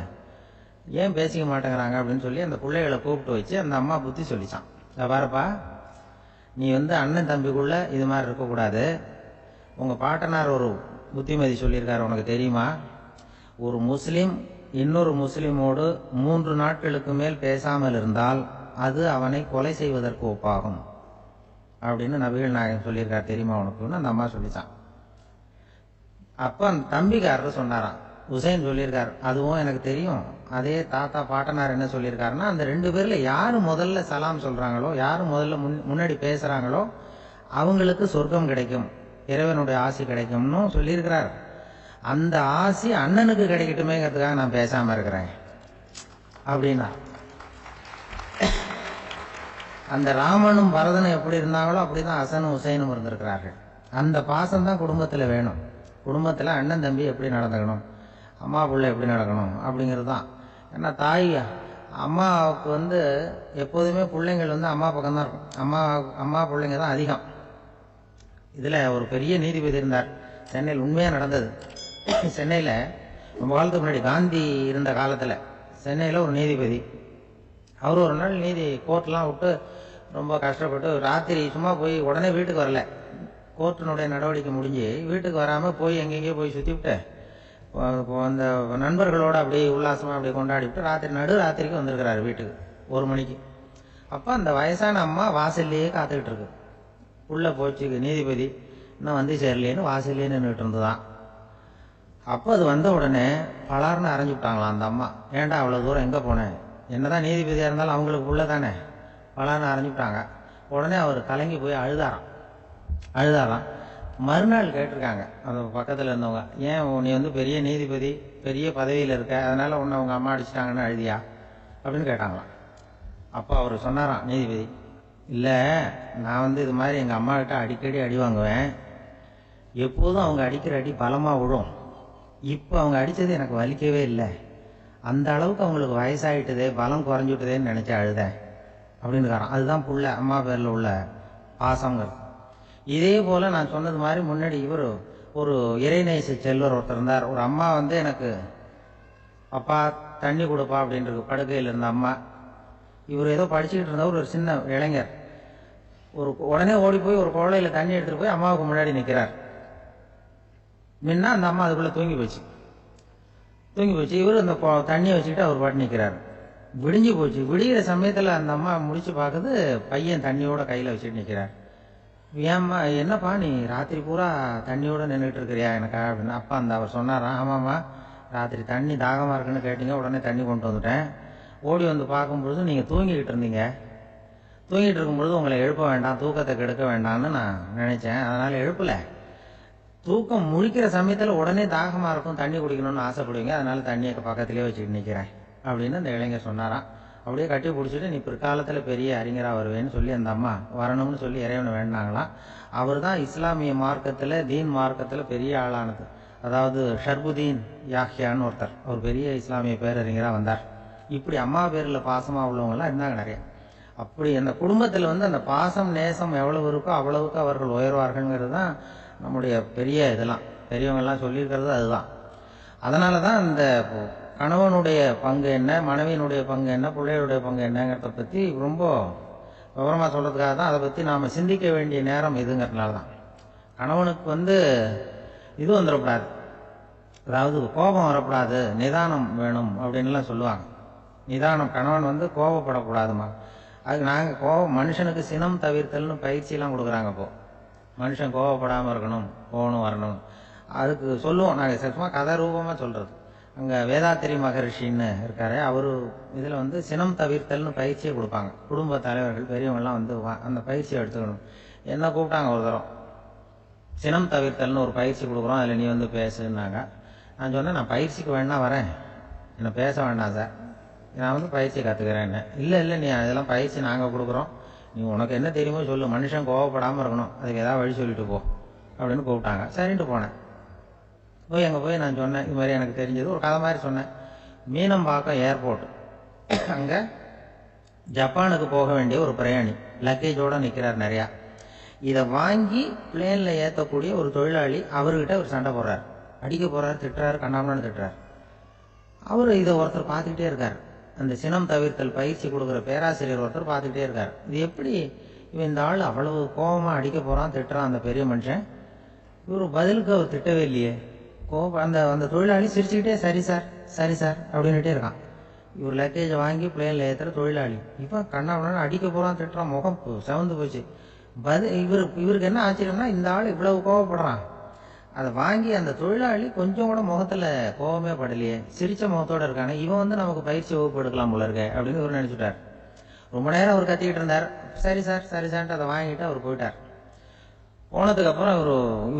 ஏன் பேசிக்க மாட்டேங்கிறாங்க அப்படின்னு சொல்லி அந்த பிள்ளைகளை கூப்பிட்டு வச்சு அந்த அம்மா புத்தி சொல்லிச்சான். பாருப்பா, நீ வந்து அண்ணன் தம்பிக்குள்ளே இது மாதிரி இருக்கக்கூடாது, உங்கள் பாட்டனார் ஒரு புத்திமதி சொல்லியிருக்காரு, உனக்கு தெரியுமா, ஒரு முஸ்லீம் இன்னொரு முஸ்லீமோடு 3 நாட்களுக்கு மேல் பேசாமல் இருந்தால் அது அவனை கொலை செய்வதற்கு ஒப்பாகும் அப்படின்னு நபிகள் நாயகம் சொல்லியிருக்கார், தெரியுமா உனக்குன்னு அந்த அம்மா சொல்லிச்சான். அப்போ அந்த தம்பிக்காரர் சொன்னாராம், ஹுசைன் சொல்லியிருக்கார், அதுவும் எனக்கு தெரியும், அதே தாத்தா பாட்டனார் என்ன சொல்லியிருக்காருன்னா, அந்த 2 பேரில் யார் முதல்ல சலாம் சொல்கிறாங்களோ, யார் முதல்ல முன்னாடி பேசுகிறாங்களோ அவங்களுக்கு சொர்க்கம் கிடைக்கும், இறைவனுடைய ஆசி கிடைக்கும்னு சொல்லியிருக்கிறார். அந்த ஆசி அண்ணனுக்கு கிடைக்கட்டுமேங்கிறதுக்காக நான் பேசாமல் இருக்கிறேன் அப்படின்னா. அந்த ராமனும் பரதனும் எப்படி இருந்தாங்களோ அப்படிதான் ஹசனும் ஹுசைனும் இருந்திருக்கிறார்கள். அந்த பாசம் தான் குடும்பத்தில் வேணும். குடும்பத்தில் அண்ணன் தம்பி எப்படி நடந்துக்கணும், அம்மா பிள்ளை எப்படி நடக்கணும் அப்படிங்கிறது தான். ஏன்னா தாய் அம்மாவுக்கு எப்போதுமே பிள்ளைங்கள் அம்மா பக்கம் தான் இருக்கும். அம்மா பிள்ளைங்க தான் அதிகம். இதில் ஒரு பெரிய நீதிபதி இருந்தார் சென்னையில், உண்மையாக நடந்தது. சென்னையில் ரொம்ப காலத்துக்கு முன்னாடி காந்தி இருந்த காலத்தில் சென்னையில் ஒரு நீதிபதி, அவர் ஒரு நாள் கோர்ட்லாம் விட்டு ரொம்ப கஷ்டப்பட்டு ராத்திரி சும்மா போய் உடனே வீட்டுக்கு வரல. கோர்ட்டினுடைய நடவடிக்கை முடிஞ்சு வீட்டுக்கு வராமல் போய் எங்கெங்கேயோ போய் சுற்றி விட்டு அந்த நண்பர்களோடு அப்படியே உல்லாசமாக அப்படியே கொண்டாடிவிட்டு நடு ராத்திரிக்கு வந்திருக்கிறாரு வீட்டுக்கு 1 மணிக்கு. அப்போ அந்த வயசான அம்மா வாசல்லையே காத்துக்கிட்டு இருக்கு. உள்ளே போச்சு நீதிபதி இன்னும் சேரலேன்னு வாசல்லையே நின்றுட்டு இருந்துதான். அப்போ அது வந்த உடனே பலார்னு அரைஞ்சு விட்டாங்களாம் அந்த அம்மா. ஏன்டா அவ்வளோ தூரம் எங்கே போனேன், என்னதான் நீதிபதியாக இருந்தாலும் அவங்களுக்கு உள்ள தானே, பலார்னு அரைஞ்சு விட்டாங்க. உடனே அவர் கலங்கி போய் அழுதாராம். மறுநாள் கேட்டிருக்காங்க அந்த பக்கத்தில் இருந்தவங்க, ஏன் நீ பெரிய நீதிபதி, பெரிய பதவியில் இருக்க, அதனால உன்னை அவங்க அம்மா அடிச்சிட்டாங்கன்னு அழுதியா அப்படின்னு கேட்டாங்களாம். அப்போ அவர் சொன்னாராம் நீதிபதி, இல்லை நான் இது மாதிரி எங்கள் அம்மா கிட்ட அடிக்கடி அடி வாங்குவேன். எப்போதும் அவங்க அடிக்கிற அடி பலமாக விழும். இப்போ அவங்க அடித்தது எனக்கு வலிக்கவே இல்லை. அந்த அளவுக்கு அவங்களுக்கு வயசாகிட்டுதே, பலம் குறைஞ்சுட்டுதேன்னு நினச்சி அழுதேன் அப்படின்னு. அதுதான் புள்ள அம்மா பேரில் உள்ள பாசங்கிறது. இதே போல் நான் சொன்னது மாதிரி முன்னாடி இவர் ஒரு இறைநேச செல்வர் ஒருத்தர் இருந்தார். ஒரு அம்மா எனக்கு அப்பா தண்ணி கொடுப்பா அப்படின்றது படுக்கையில் இருந்த அம்மா. இவர் ஏதோ படிச்சுக்கிட்டு இருந்தவர், ஒரு சின்ன இளைஞர் உடனே ஓடி போய் ஒரு குவளையில் தண்ணி எடுத்துகிட்டு போய் அம்மாவுக்கு முன்னாடி நிற்கிறார். முன்னா அந்த அம்மா அதுக்குள்ளே தூங்கி போச்சு. இவர் அந்த தண்ணியை வச்சுக்கிட்டு அவர் பாட்டு நிற்கிறார். விடிஞ்சு போச்சு. விடிகிற சமயத்தில் அந்த அம்மா முடிச்சு பார்க்குது, பையன் தண்ணியோட கையில் வச்சுட்டு நிற்கிறார். ஏம்மா என்னப்பா நீ ராத்திரி பூரா தண்ணியோட நின்றுட்டு இருக்கிறியா எனக்கா அப்படின்னு. அப்பா அவர் சொன்னாராம், ஆமாம்மா ராத்திரி தண்ணி தாகமாக இருக்குன்னு கேட்டீங்க, உடனே தண்ணி கொண்டு வந்துட்டேன். ஓடி பார்க்கும்பொழுது நீங்கள் தூங்கிக்கிட்டு இருந்தீங்க. தூங்கிட்டு இருக்கும்பொழுது உங்களை எழுப்ப வேண்டாம், தூக்கத்தை கெடுக்க வேண்டாம்னு நான் நினச்சேன், அதனால் எழுப்பலை. தூக்கம் முழிக்கிற சமயத்தில் உடனே தாகமாக இருக்கும், தண்ணி குடிக்கணும்னு ஆசைப்படுவீங்க, அதனால தண்ணியை பக்கத்திலே வச்சுட்டு நிற்கிறேன் அப்படின்னு அந்த இளைஞர் சொன்னாராம். அப்படியே கட்டி பிடிச்சிட்டு நீ பிற்காலத்தில் பெரிய அறிஞராக வருவேன்னு சொல்லி அந்த அம்மா வரணும்னு சொல்லி இறைவனை வேண்டாங்களாம். அவர் தான் இஸ்லாமிய மார்க்கத்தில், தீன் மார்க்கத்தில் பெரிய ஆளானது. அதாவது ஷர்புதீன் யாஹ்யான்னு ஒருத்தர், அவர் பெரிய இஸ்லாமிய பேரறிஞராக வந்தார். இப்படி அம்மா பேரில் பாசமாக உள்ளவங்கலாம் இருந்தாங்க நிறைய. அப்படி அந்த குடும்பத்தில் அந்த பாசம் நேசம் எவ்வளவு இருக்கோ அவ்வளவுக்கு அவர்கள் உயர்வார்கள்ங்கிறது தான் நம்முடைய பெரிய இதெல்லாம் பெரியவங்கெல்லாம் சொல்லியிருக்கிறது அதுதான். அதனால தான் அந்த கணவனுடைய பங்கு என்ன, மனைவியினுடைய பங்கு என்ன, பிள்ளைகளுடைய பங்கு என்னங்கிறத பற்றி ரொம்ப விவரமாக சொல்கிறதுக்காக தான் அதை பற்றி நாம் சிந்திக்க வேண்டிய நேரம் இதுங்கிறதுனால தான். கணவனுக்கு இது வந்துடக்கூடாது, அதாவது கோபம் வரக்கூடாது, நிதானம் வேணும் அப்படின்லாம் சொல்லுவாங்க. நிதானம், கணவன் கோபப்படக்கூடாதுமா. அதுக்கு நாங்கள் மனுஷனுக்கு சினம் தவிர்த்தல்னு பயிற்சியெல்லாம் கொடுக்குறாங்க. இப்போது மனுஷன் கோவப்படாமல் இருக்கணும், போகணும் வரணும், அதுக்கு சொல்லுவோம் நாங்கள். சும்மா கதை ரூபமாக சொல்கிறது. அங்கே வேதாத்திரி மகரிஷின்னு இருக்காரு, அவர் இதில் சினம் தவிர்த்தல்னு பயிற்சியை கொடுப்பாங்க. குடும்ப தலைவர்கள் பெரியவங்கள்லாம் அந்த பயிற்சியை எடுத்துக்கணும். என்ன கூப்பிட்டாங்க ஒரு தரம், சினம் தவிர்த்தல்னு ஒரு பயிற்சி கொடுக்குறோம், அதில் நீ பேசுனாங்க. நான் சொன்னேன், நான் பயிற்சிக்கு வேணா வரேன், என்னை பேச வேண்டாம் சார், நான் பயிற்சி கற்றுக்கிறேன். இல்லை நீ அதெல்லாம் பயிற்சி நாங்கள் கொடுக்குறோம், நீ உனக்கு என்ன தெரியுமோ சொல்லு, மனுஷன் கோவப்படாமல் இருக்கணும், அதுக்கு ஏதாவது வழி சொல்லிட்டு போ அப்படின்னு கூப்பிட்டாங்க. சரின்ட்டு போனேன். அங்கே போய் நான் சொன்னேன், இது மாதிரி எனக்கு தெரிஞ்சது ஒரு கதை மாதிரி சொன்னேன். மீனம்பாக்கம் ஏர்போர்ட், அங்கே ஜப்பானுக்கு போக வேண்டிய ஒரு பிரயாணி லக்கேஜோடு நிற்கிறார் நிறையா. இதை வாங்கி பிளேனில் ஏற்றக்கூடிய ஒரு தொழிலாளி அவர்கிட்ட ஒரு சண்டை போடுறார், அடிக்க போகிறார், திட்டுறாரு, கண்ணாமண்ணு திட்டுறார். அவர் இதை ஒருத்தர் பார்த்துக்கிட்டே இருக்கார். அந்த சினம் தவிர்த்தல் பயிற்சி கொடுக்குற பேராசிரியர் ஒருத்தர் பார்த்துக்கிட்டே இருக்கார். இது எப்படி இவன் இந்த ஆள் அவ்வளவு கோபமாக அடிக்க போகிறான், திட்டுறான் அந்த பெரிய மனுஷன், இவர் பதிலுக்கு அவர் திட்டவே இல்லையே. அந்த தொழிலாளி சிரிச்சுக்கிட்டே சரி சார் அப்படின்னுட்டே இருக்கான். இவர் லக்கேஜை வாங்கி பிளேனில் ஏற்றுற தொழிலாளி இப்போ கண்ணாமண்ணு அடிக்க போகிறான், திட்டுறான், முகம் செவந்து போச்சு. இவருக்கு என்ன ஆச்சரியம்னா, இந்த ஆள் இவ்வளவு கோவப்படுறான், அதை வாங்கி அந்த தொழிலாளி கொஞ்சம் கூட முகத்தில் கோபமே படலையே, சிரிச்ச முகத்தோடு இருக்கானே, இவன் நமக்கு பயிற்சி வகுப்பு எடுக்கலாம் போல இருக்க அப்படின்னு இவர் நினச்சிட்டார். ரொம்ப நேரம் அவர் கத்திக்கிட்டு இருந்தார். சரி சார்ன்ட்டு அதை வாங்கிட்டு அவர் போயிட்டார். போனதுக்கப்புறம் அவர்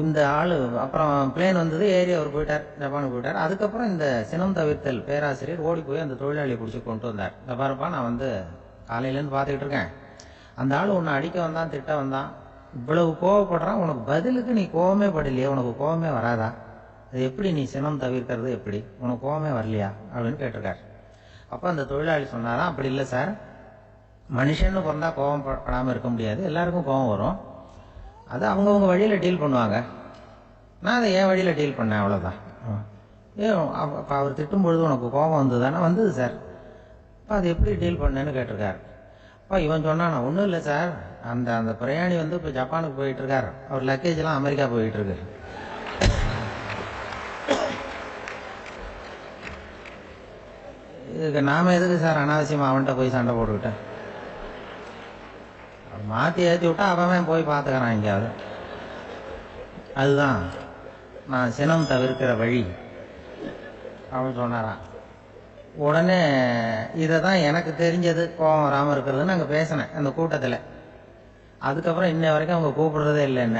இந்த ஆள் அப்புறம் பிளேன் வந்தது, ஏறி அவர் போயிட்டார், ஜப்பானுக்கு போயிட்டார். அதுக்கப்புறம் இந்த சினம் தவிர்த்தல் பேராசிரியர் ஓடி போய் அந்த தொழிலாளியை பிடிச்சி கொண்டு வந்தார். இந்த பாருப்பா, நான் காலையிலேருந்து பார்த்துக்கிட்டு இருக்கேன், அந்த ஆள் உன்னை அடிக்க வந்தான், திட்ட வந்தான், இவ்வளவு கோவப்படுறான், உனக்கு பதிலுக்கு நீ கோவமே படலையே, உனக்கு கோவமே வராதா? அது எப்படி நீ சினம் தவிர்க்கிறது, எப்படி உனக்கு கோவமே வரலையா அப்படின்னு கேட்டிருக்காரு. அப்போ அந்த தொழிலாளி சொன்னாராம், அப்படி இல்லை சார், மனுஷன்னு பிறந்தா கோவம் படாமல் இருக்க முடியாது, எல்லாருக்கும் கோவம் வரும், அது அவங்கவுங்க வழியில் டீல் பண்ணுவாங்க, நான் அதை என் வழியில் டீல் பண்ணேன், அவ்வளோதான். அப்போ அவர் திட்டும் பொழுது உனக்கு கோபம் வந்தது தானே? வந்தது சார். அப்போ அது எப்படி டீல் பண்ணேன்னு கேட்டிருக்காரு. அப்போ இவன் சொன்னான், நான் ஒன்றும் இல்லை சார், அந்த அந்த பிரயாணி வந்து இப்போ ஜப்பானுக்கு போயிட்டு இருக்கார், அவர் லக்கேஜ்லாம் அமெரிக்கா போயிட்டு இருக்கு. இதுக்கு நாம எதுக்கு சார் அனாவசியமாக அவன்கிட்ட போய் சண்டை போட்டுக்கிட்டேன்? மாற்றி ஏற்றி விட்டா அவன் போய் பார்த்துக்கிறான் எங்கேயாவது. அதுதான் நான் சினம் தவிர்க்கிற வழி அவன் சொன்னாரான். உடனே இதை தான் எனக்கு தெரிஞ்சது கோபம் வராமல் இருக்கிறதுன்னு அங்கே பேசினேன் அந்த கூட்டத்தில். அதுக்கப்புறம் இன்ன வரைக்கும் அவங்க கூப்பிடுறதே இல்லை என்ன.